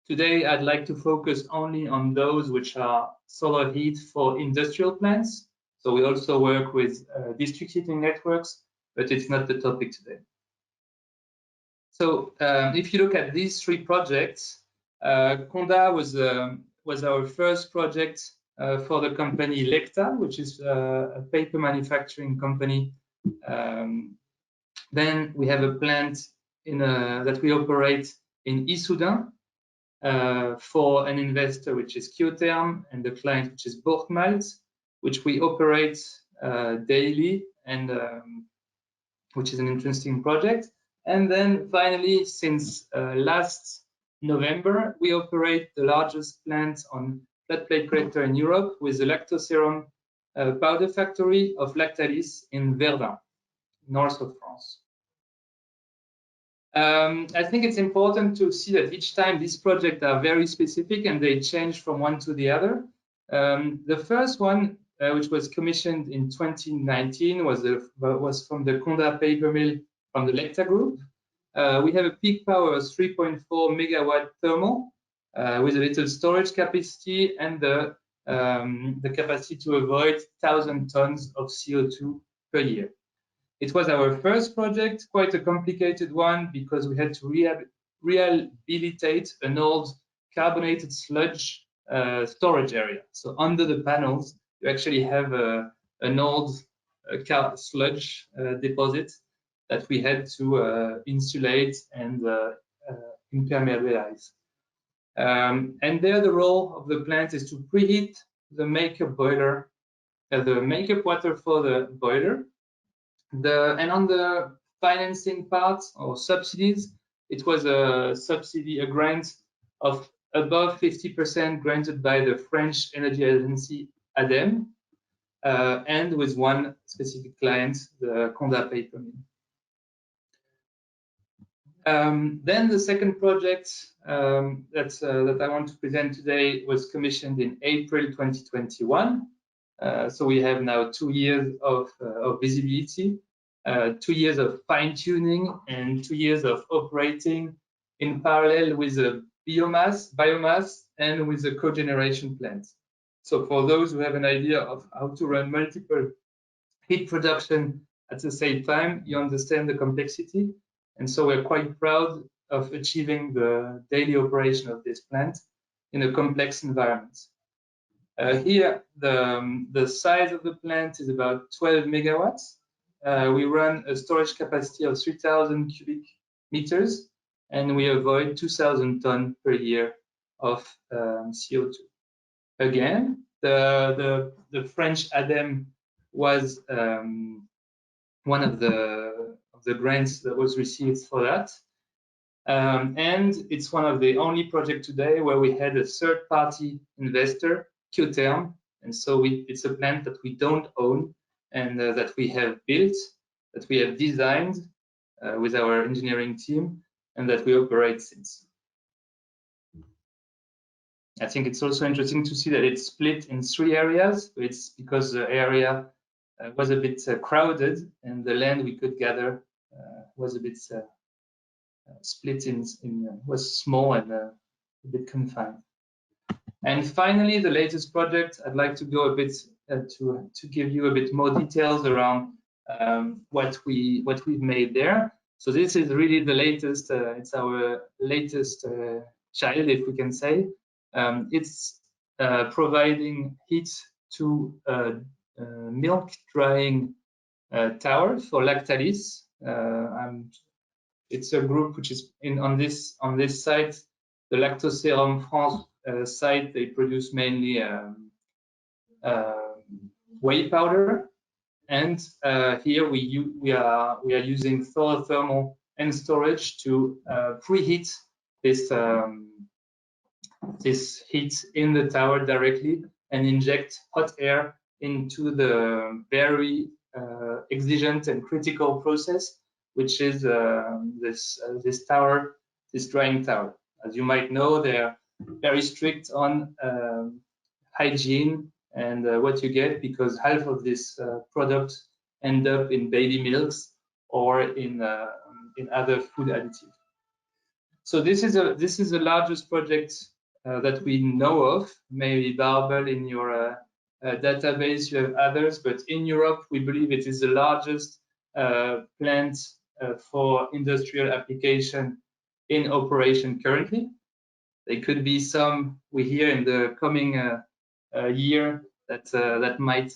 Speaker 5: Today, I'd like to focus only on those which are solar heat for industrial plants. So we also work with district heating networks, but it's not the topic today. So if you look at these three projects, Conda was our first project for the company Lecta, which is a paper manufacturing company. Then we have a plant that we operate in Issoudun for an investor, which is Kyotherm, and the client, which is Borkmalt, which we operate daily, and which is an interesting project. And then finally, since last November, we operate the largest plant on flat plate collector in Europe with the lactoserum powder factory of Lactalis in Verdun, north of France. I think it's important to see that each time these projects are very specific and they change from one to the other. The first one, which was commissioned in 2019, was from the Conda paper mill from the Lecta group. We have a peak power of 3.4 megawatt thermal with a little storage capacity and the capacity to avoid 1,000 tons of CO2 per year. It was our first project, quite a complicated one, because we had to rehabilitate an old carbonated sludge storage area. So under the panels, you actually have an old sludge deposit that we had to insulate and impermeabilize. And there the role of the plant is to preheat the makeup boiler, the makeup water for the boiler. And on the financing part or subsidies, it was a grant of above 50% granted by the French energy agency ADEME, and with one specific client, the Conda paper mill. Then the second project that I want to present today was commissioned in April 2021. So we have now 2 years of visibility. 2 years of fine-tuning and 2 years of operating in parallel with a biomass and with a cogeneration plant. So for those who have an idea of how to run multiple heat production at the same time, you understand the complexity. And so we're quite proud of achieving the daily operation of this plant in a complex environment. Here, the size of the plant is about 12 megawatts. We run a storage capacity of 3,000 cubic meters, and we avoid 2,000 tons per year of CO2. Again, the French ADEME was one of the grants that was received for that. And it's one of the only projects today where we had a third-party investor, Q-Term, and so it's a plant that we don't own and that we have built, that we have designed with our engineering team, and that we operate since. I think it's also interesting to see that it's split in 3 areas. It's because the area was a bit crowded, and the land we could gather was a bit split was small and a bit confined. And finally, the latest project, I'd like to go a bit to give you a bit more details around what we've made there. So this is really the latest. It's our latest child, if we can say. It's providing heat to milk drying tower for Lactalis. It's a group which is on this site, the Lactoserum France site. They produce mainly whey powder, and here we are using solar thermal and storage to preheat this heat in the tower directly and inject hot air into the very exigent and critical process, which is this drying tower. As you might know, they're very strict on hygiene and what you get, because half of this product end up in baby milks or in other food additives. So this is the largest project that we know of. Maybe Barbel in your database you have others, but in Europe we believe it is the largest plant for industrial application in operation currently. There could be some we hear in the coming year that might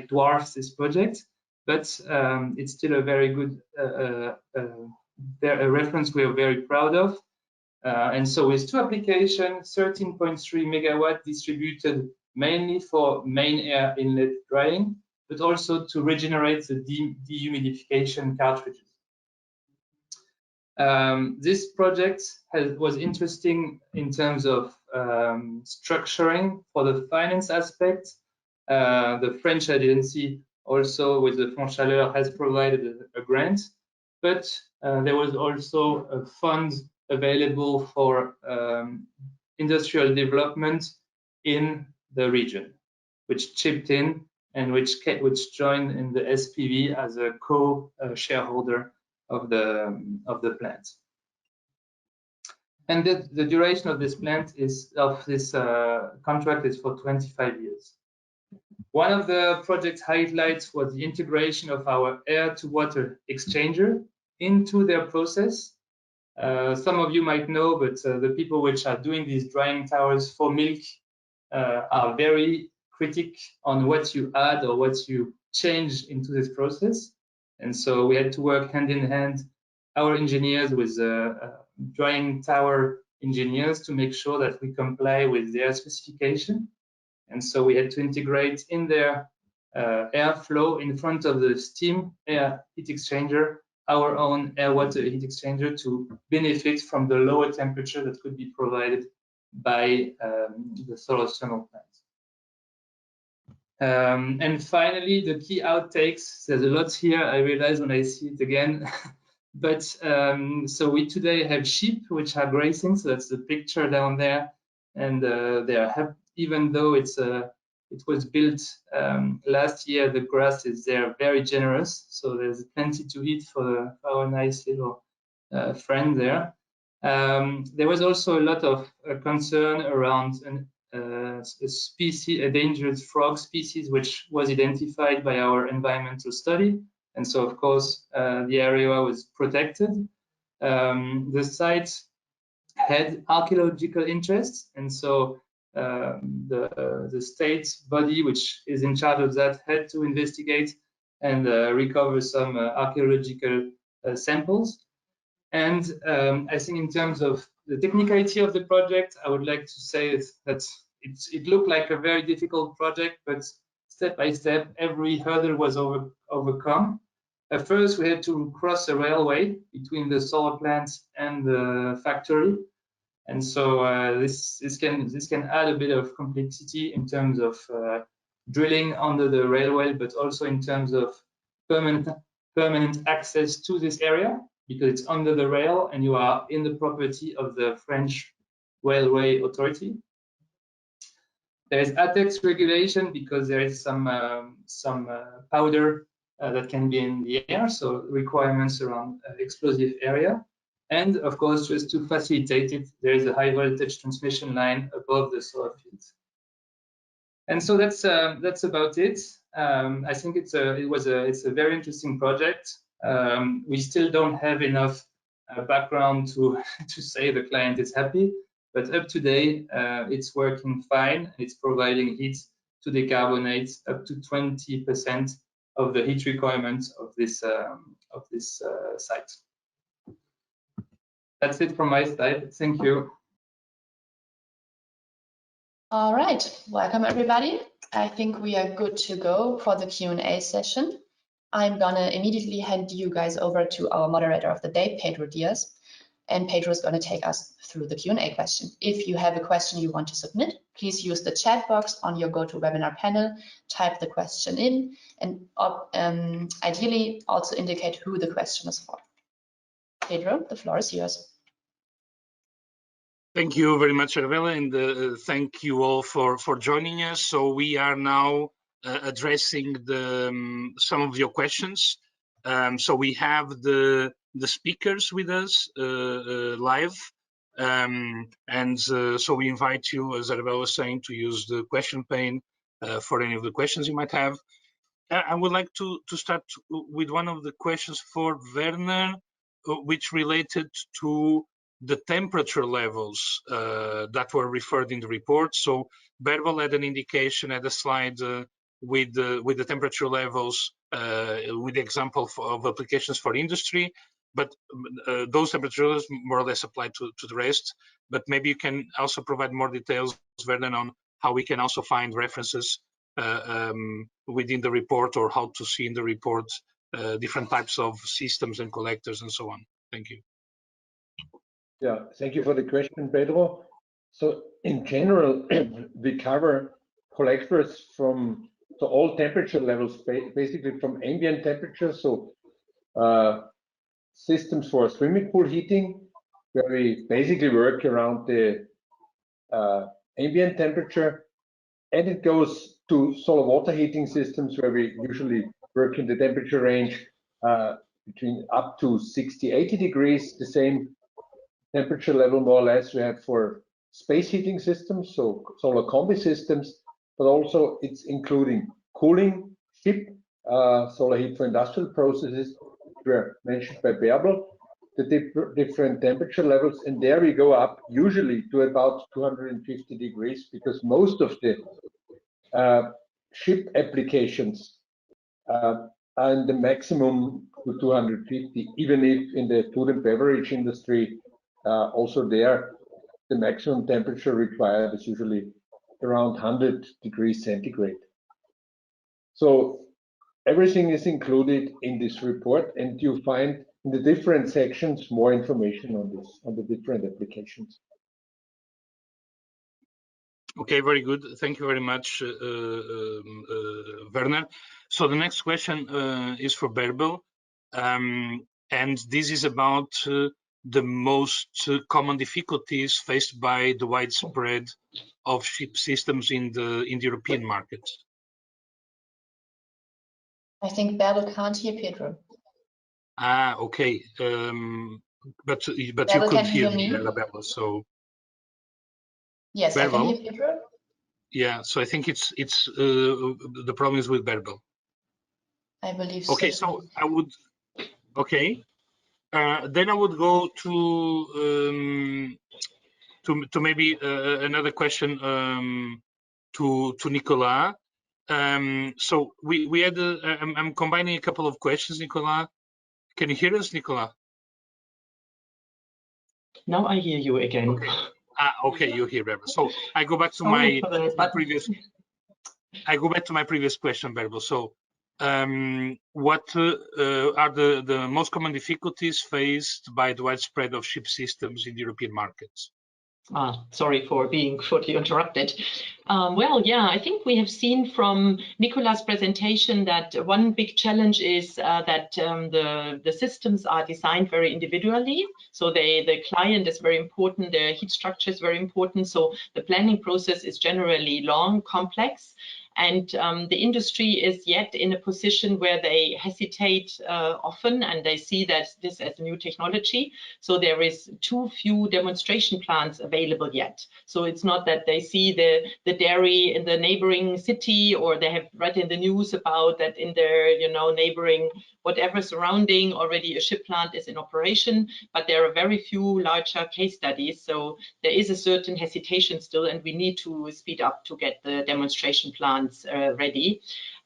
Speaker 5: dwarf this project, but it's still a very good a reference we are very proud of. And so with 2 applications, 13.3 megawatt distributed mainly for main air inlet drying, but also to regenerate the dehumidification cartridges. This project was interesting in terms of structuring for the finance aspect. The French agency also with the Fonds Chaleur has provided a grant, but there was also a fund available for industrial development in the region, which chipped in and which joined in the SPV as a co-shareholder of the plant. And the duration of this contract is for 25 years. One of the project highlights was the integration of our air-to-water exchanger into their process. Some of you might know, but the people which are doing these drying towers for milk are very critical on what you add or what you change into this process. And so we had to work hand in hand, our engineers with drying tower engineers, to make sure that we comply with their specification. And so we had to integrate in their airflow in front of the steam air heat exchanger our own air-water heat exchanger to benefit from the lower temperature that could be provided by the solar thermal plant. And finally, the key outtakes. There's a lot here, I realize when I see it again. But so we today have sheep which are grazing, so that's the picture down there. And they are happy, even though it's it was built last year. The grass is there very generous, so there's plenty to eat for our nice little friend there. There was also a lot of concern around a dangerous frog species, which was identified by our environmental study. And so, of course, the area was protected. The site had archaeological interests, and so the state body, which is in charge of that, had to investigate and recover some archaeological samples. And I think in terms of the technicality of the project, I would like to say that it looked like a very difficult project, but step by step, every hurdle was overcome. At first, we had to cross a railway between the solar plant and the factory. And so this can add a bit of complexity in terms of drilling under the railway, but also in terms of permanent access to this area, because it's under the rail and you are in the property of the French Railway Authority. There is ATEX regulation because there is some powder that can be in the air, so requirements around explosive area. And of course, just to facilitate it, there is a high voltage transmission line above the solar field. And so that's about it. I think it's a very interesting project. We still don't have enough background to say the client is happy, but up to date, it's working fine. It's providing heat to decarbonate up to 20% of the heat requirements of this site. That's it from my side. Thank you.
Speaker 1: All right, welcome everybody. I think we are good to go for the Q&A session. I'm gonna immediately hand you guys over to our moderator of the day, Pedro Diaz, and Pedro is gonna take us through the Q&A question. If you have a question you want to submit, please use the chat box on your GoToWebinar panel, type the question in, and ideally also indicate who the question is for. Pedro, the floor is yours.
Speaker 2: Thank you very much, Arabella, and thank you all for joining us. So we are now addressing some of your questions. So we have the speakers with us live, and so we invite you, as Arabella was saying, to use the question pane for any of the questions you might have. I would like to start with one of the questions for Werner, which related to the temperature levels that were referred in the report. So Berbel had an indication at a slide with the temperature levels with the example of applications for industry, but those temperatures more or less apply to the rest. But maybe you can also provide more details, Werner, on how we can also find references within the report, or how to see in the report different types of systems and collectors and so on. Thank you.
Speaker 3: Yeah, thank you for the question, Pedro. So in general, we cover collectors from all temperature levels, basically from ambient temperature. So systems for swimming pool heating, where we basically work around the ambient temperature, and it goes to solar water heating systems, where we usually work in the temperature range between up to 60-80 degrees, the same temperature level more or less we have for space heating systems, so solar combi systems, but also it's including cooling, ship, solar heat for industrial processes, were mentioned by Berbel, the different temperature levels, and there we go up usually to about 250 degrees, because most of the ship applications are in the maximum to 250, even if in the food and beverage industry, also there, the maximum temperature required is usually around 100 degrees centigrade. So everything is included in this report, and you find in the different sections more information on this, on the different applications.
Speaker 2: Okay, very good. Thank you very much, Werner. So the next question is for Berbel, and this is about the most common difficulties faced by the widespread of ship systems in the European market?
Speaker 1: I think Bärbel can't hear Pedro.
Speaker 2: Ah, okay. But you
Speaker 1: Bärbel,
Speaker 2: could
Speaker 1: can you
Speaker 2: hear
Speaker 1: hear me?
Speaker 2: Arabella, so
Speaker 1: Yes, I can
Speaker 2: Bärbel?
Speaker 1: hear Pedro.
Speaker 2: Yeah, so I think it's the problem is with Bärbel.
Speaker 1: I believe
Speaker 2: Okay,
Speaker 1: so.
Speaker 2: so I would, okay. Then I would go to maybe another question to Nicolas. So we had I'm combining a couple of questions, Nicolas. Can you hear us, Nicolas?
Speaker 6: Now I hear you again.
Speaker 2: Okay. Okay, you hear Bärbel. So I go back to
Speaker 6: Sorry
Speaker 2: my
Speaker 6: for that.
Speaker 2: previous. I go back to my previous question, Bärbel. So, what are the most common difficulties faced by the widespread of ship systems in the European markets?
Speaker 6: Sorry for being shortly interrupted. Well, yeah, I think we have seen from Nicolas' presentation that one big challenge is that the systems are designed very individually. So the client is very important, the heat structure is very important. So the planning process is generally long, complex. And the industry is yet in a position where they hesitate often, and they see that this as a new technology. So there is too few demonstration plants available yet. So it's not that they see the dairy in the neighboring city, or they have read in the news about that in their neighboring whatever surrounding already a ship plant is in operation, but there are very few larger case studies. So there is a certain hesitation still, and we need to speed up to get the demonstration plants ready.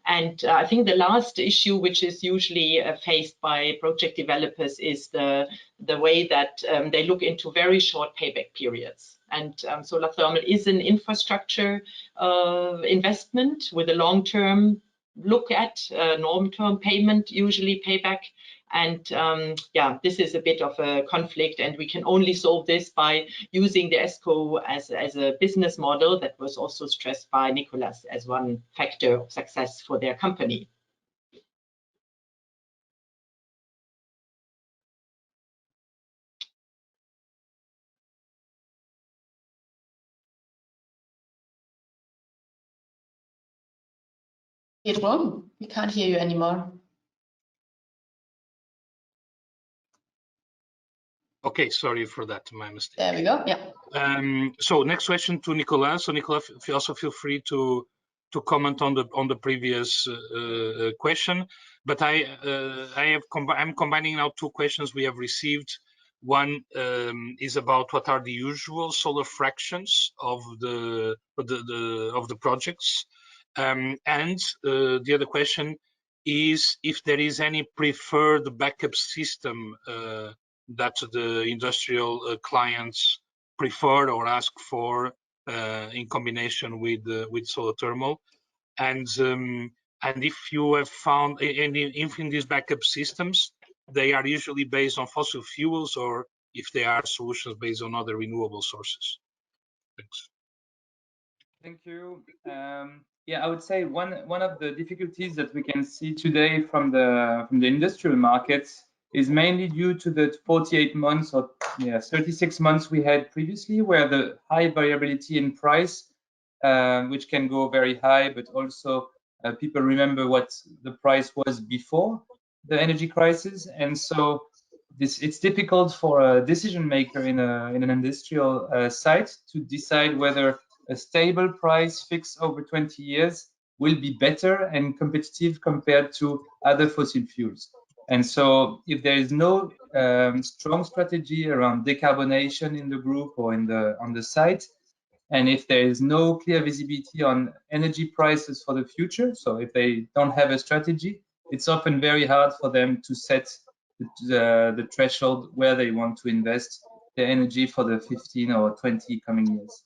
Speaker 6: And I think the last issue, which is usually faced by project developers, is the way that they look into very short payback periods. And solar thermal is an infrastructure investment with a long-term look at long-term payment, usually payback. And yeah, this is a bit of a conflict, and we can only solve this by using the ESCO as a business model that was also stressed by Nicolas as one factor of success for their company.
Speaker 1: Pedro, we can't hear you anymore.
Speaker 2: Okay, sorry for that, my mistake.
Speaker 1: There we go. Yeah.
Speaker 2: So next question to Nicolas. So Nicolas, also feel free to comment on the previous question. But I'm combining now two questions we have received. One is about what are the usual solar fractions of the projects, and the other question is if there is any preferred backup system that the industrial clients prefer or ask for in combination with solar thermal, and if you have found if in these backup systems they are usually based on fossil fuels or if they are solutions based on other renewable sources. Thanks.
Speaker 5: Thank you. Yeah, I would say one of the difficulties that we can see today from the industrial markets is mainly due to the 48 months or 36 months we had previously, where the high variability in price, which can go very high, but also people remember what the price was before the energy crisis, and so it's difficult for a decision maker in an industrial site to decide whether a stable price fixed over 20 years will be better and competitive compared to other fossil fuels. And so if there is no strong strategy around decarbonation in the group or on the site, and if there is no clear visibility on energy prices for the future, so if they don't have a strategy, it's often very hard for them to set the threshold where they want to invest their energy for the 15 or 20 coming years.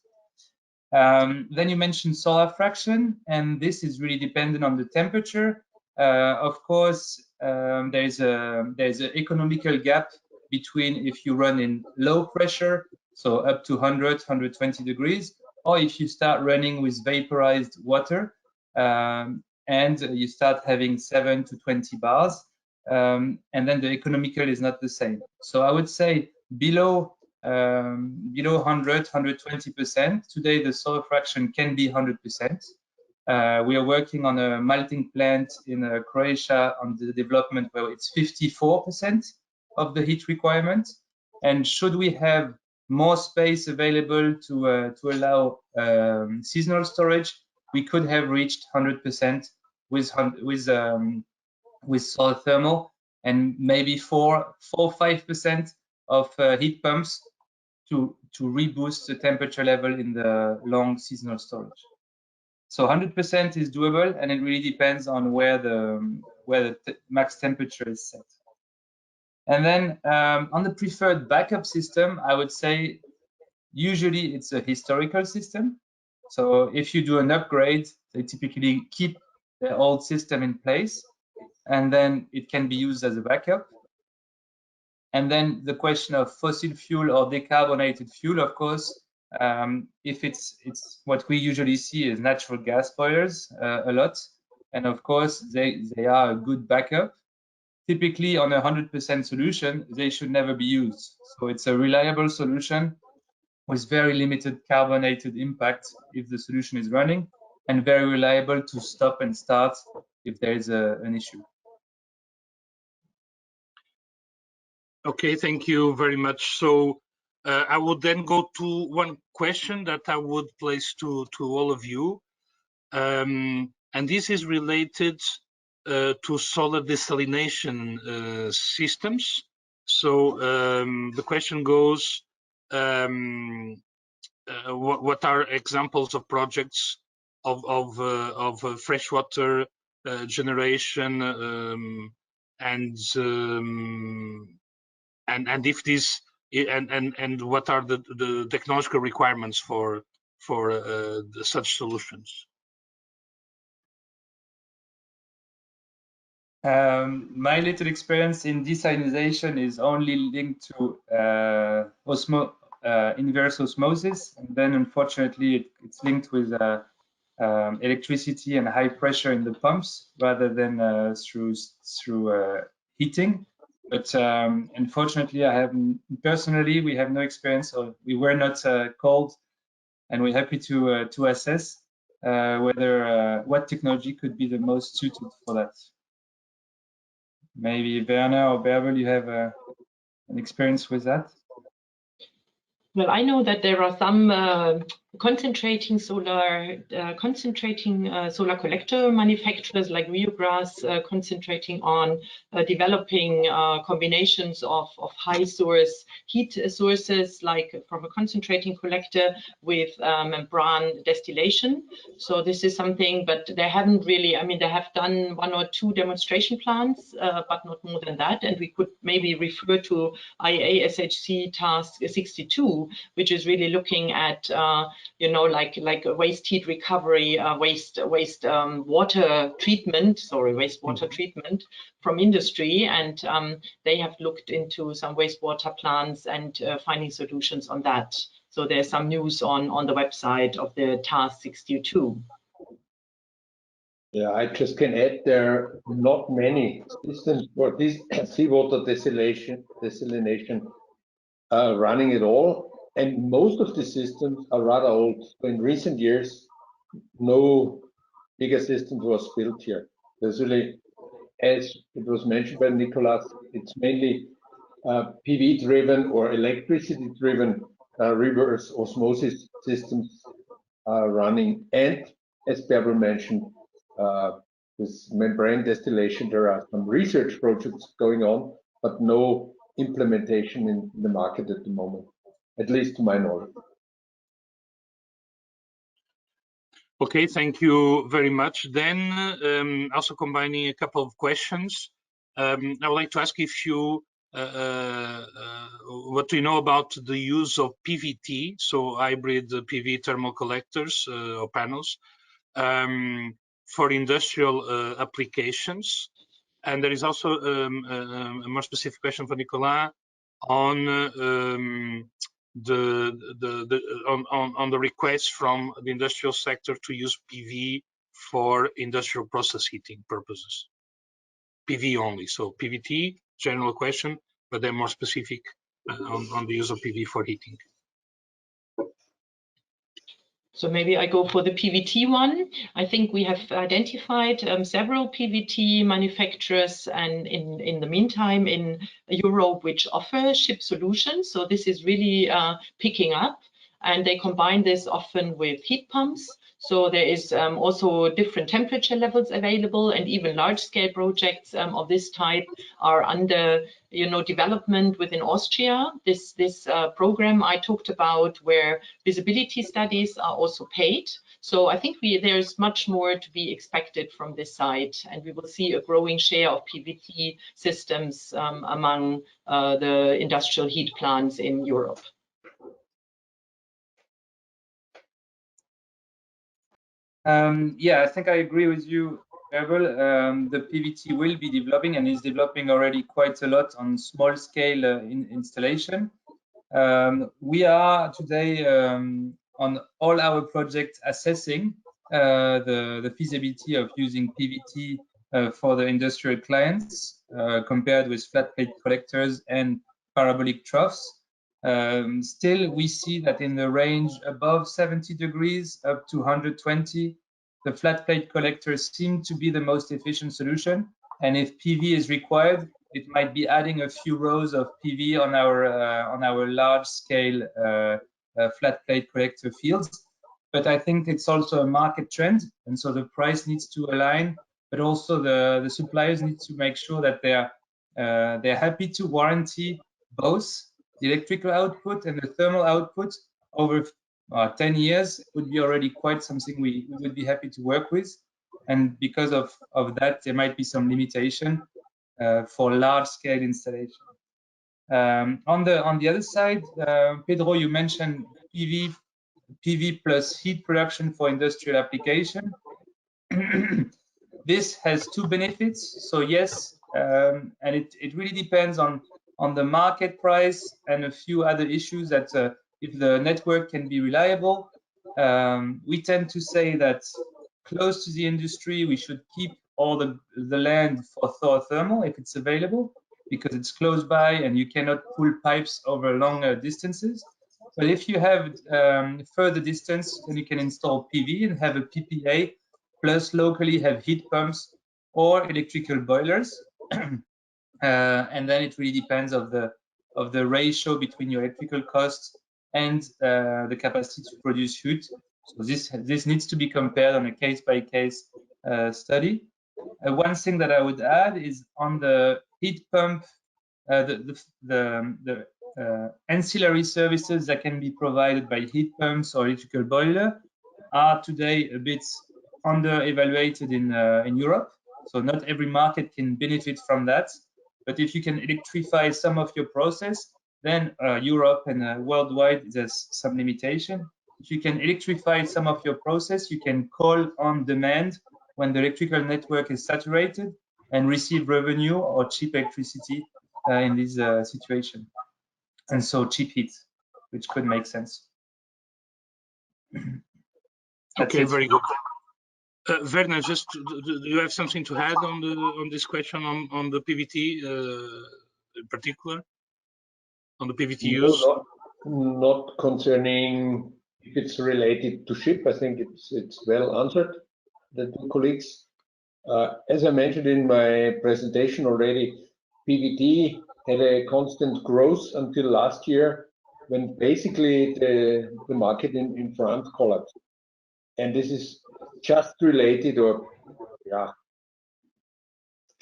Speaker 5: Then you mentioned solar fraction, and this is really dependent on the temperature. Of course, there's an economical gap between if you run in low pressure, so up to 100, 120 degrees, or if you start running with vaporized water, and you start having 7 to 20 bars, and then the economical is not the same. So I would say below 100, 120%. Today, the solar fraction can be 100%. We are working on a melting plant in Croatia on the development where it's 54% of the heat requirement. And should we have more space available to allow seasonal storage, we could have reached 100% with solar thermal, and maybe 4 or 5% of heat pumps to reboost the temperature level in the long seasonal storage. So 100% is doable, and it really depends on where the max temperature is set. And then on the preferred backup system, I would say usually it's a historical system. So if you do an upgrade, they typically keep the old system in place, and then it can be used as a backup. And then the question of fossil fuel or decarbonated fuel, of course, if it's what we usually see is natural gas boilers a lot, and of course they are a good backup. Typically on a 100% solution, they should never be used. So it's a reliable solution with very limited carbonated impact if the solution is running, and very reliable to stop and start if there is an issue.
Speaker 2: Okay, thank you very much. So I would then go to one question that I would place to all of you. And this is related to solar desalination systems. So the question goes, what are examples of projects of freshwater generation and if this and what are the technological requirements for such solutions?
Speaker 5: My little experience in desalination is only linked to inverse osmosis, and then unfortunately it's linked with electricity and high pressure in the pumps rather than through heating. But unfortunately, personally we have no experience, or we were not called, and we're happy to assess whether what technology could be the most suited for that. Maybe Werner or Bärbel, you have an experience with that?
Speaker 6: Well, I know that there are some concentrating solar collector manufacturers like Riograss concentrating on developing combinations of high source heat sources, like from a concentrating collector with membrane distillation. So this is something, but they haven't really, I mean, they have done 1 or 2 demonstration plants, but not more than that. And we could maybe refer to IEA SHC task 62, which is really looking at you know, like a waste heat recovery, wastewater treatment from industry, and they have looked into some wastewater plants and finding solutions on that. So there's some news on the website of the task 62.
Speaker 3: Yeah, I just can add there are not many systems for this seawater desalination running at all. And most of the systems are rather old. So in recent years, no bigger system was built here. There's really, as it was mentioned by Nicolas, it's mainly PV-driven or electricity-driven reverse osmosis systems running. And as Bärbel mentioned, with membrane distillation, there are some research projects going on, but no implementation in the market at the moment, at least to my knowledge.
Speaker 2: Okay, thank you very much. Then also combining a couple of questions, I would like to ask if you what do you know about the use of PVT, so hybrid PV thermal collectors or panels, for industrial applications? And there is also a more specific question for Nicolas on the request from the industrial sector to use PV for industrial process heating purposes. PV only, so PVT, general question, but then more specific on the use of PV for heating.
Speaker 6: So maybe I go for the PVT one. I think we have identified several PVT manufacturers and in the meantime in Europe which offer ship solutions. So this is really picking up, and they combine this often with heat pumps. So there is also different temperature levels available, and even large-scale projects of this type are under development within Austria. This program I talked about, where visibility studies are also paid. So I think there's much more to be expected from this side, and we will see a growing share of PVT systems among the industrial heat plants in Europe.
Speaker 5: Yeah, I think I agree with you, Errol. The PVT will be developing and is developing already quite a lot on small scale installation. We are today on all our projects assessing the feasibility of using PVT for the industrial clients compared with flat plate collectors and parabolic troughs. Still, we see that in the range above 70 degrees up to 120, the flat plate collectors seem to be the most efficient solution. And if PV is required, it might be adding a few rows of PV on our large-scale flat plate collector fields. But I think it's also a market trend, and so the price needs to align. But also the suppliers need to make sure that they're happy to warranty both the electrical output and the thermal output over 10 years. It would be already quite something we would be happy to work with. And because of that, there might be some limitation for large-scale installation. On the other side, Pedro, you mentioned PV plus heat production for industrial application. This has two benefits. So yes, and it really depends on the market price and a few other issues that if the network can be reliable. We tend to say that close to the industry, we should keep all the land for thermal if it's available, because it's close by and you cannot pull pipes over longer distances. But if you have further distance, then you can install PV and have a PPA, plus locally have heat pumps or electrical boilers. And then it really depends of the ratio between your electrical costs and the capacity to produce heat. So this needs to be compared on a case-by-case study. One thing that I would add is on the heat pump, the ancillary services that can be provided by heat pumps or electrical boiler are today a bit under-evaluated in Europe. So not every market can benefit from that. But if you can electrify some of your process, then Europe and worldwide, there's some limitation. If you can electrify some of your process, you can call on demand when the electrical network is saturated and receive revenue or cheap electricity in this situation. And so cheap heat, which could make sense.
Speaker 2: Okay, very good. Werner, just do you have something to add on this question on the PVT in particular, on the PVT use?
Speaker 3: Not concerning if it's related to ship. I think it's well answered, the two colleagues. As I mentioned in my presentation already, PVT had a constant growth until last year, when basically the market in France collapsed. And this is just related,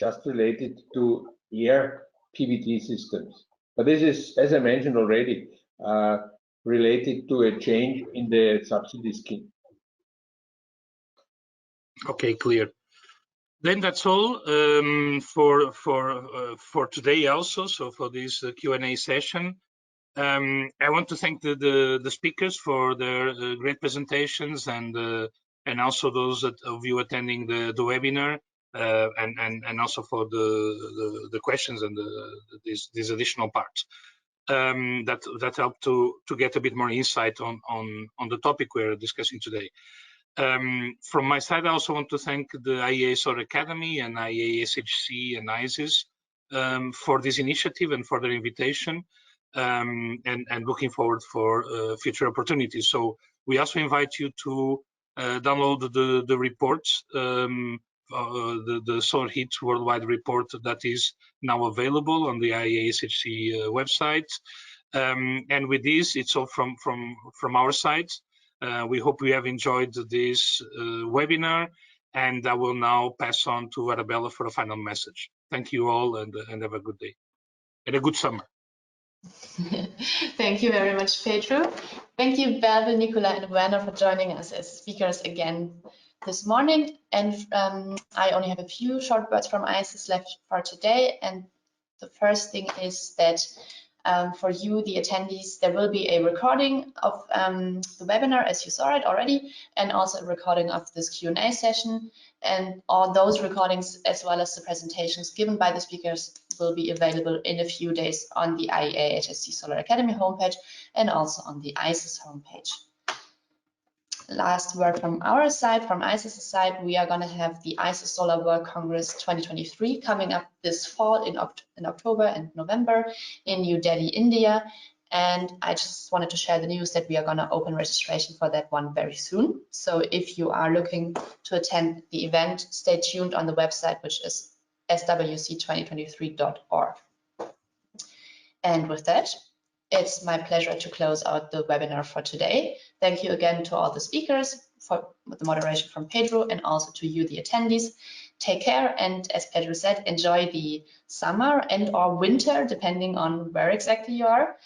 Speaker 3: just related to air PVT systems. But this is, as I mentioned already, related to a change in the subsidy scheme.
Speaker 2: Okay, clear. Then that's all for today also. So for this Q&A session, I want to thank the speakers for their great presentations and also those of you attending the webinar and also for the questions and these additional parts that helped to get a bit more insight on the topic we're discussing today. From my side, I also want to thank the IEA Solar Academy and IEA SHC and ISIS for this initiative and for their invitation. and looking forward for future opportunities. So we also invite you to download the reports, the Solar Heat Worldwide report that is now available on the IEA SHC website. And with this, it's all from our side. We hope you have enjoyed this webinar, and I will now pass on to Arabella for a final message. Thank you all, and have a good day and a good summer.
Speaker 1: Thank you very much, Pedro. Thank you, Bärbel, Nicola, and Werner for joining us as speakers again this morning. And I only have a few short words from ISS left for today. And the first thing is that for you, the attendees, there will be a recording of the webinar, as you saw it already, and also a recording of this Q&A session. And all those recordings, as well as the presentations given by the speakers, will be available in a few days on the IEA SHC Solar Academy homepage and also on the ISIS homepage. Last word from our side, from ISIS' side, we are going to have the ISIS Solar World Congress 2023 coming up this fall in October and November in New Delhi, India. And I just wanted to share the news that we are going to open registration for that one very soon. So if you are looking to attend the event, stay tuned on the website, which is swc2023.org. And with that, it's my pleasure to close out the webinar for today. Thank you again to all the speakers for the moderation from Pedro, and also to you, the attendees. Take care, and as Pedro said, enjoy the summer and or winter, depending on where exactly you are.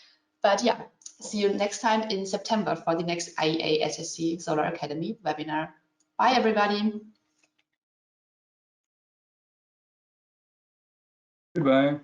Speaker 1: But yeah, see you next time in September for the next IEA SHC Solar Academy webinar. Bye, everybody.
Speaker 5: Goodbye.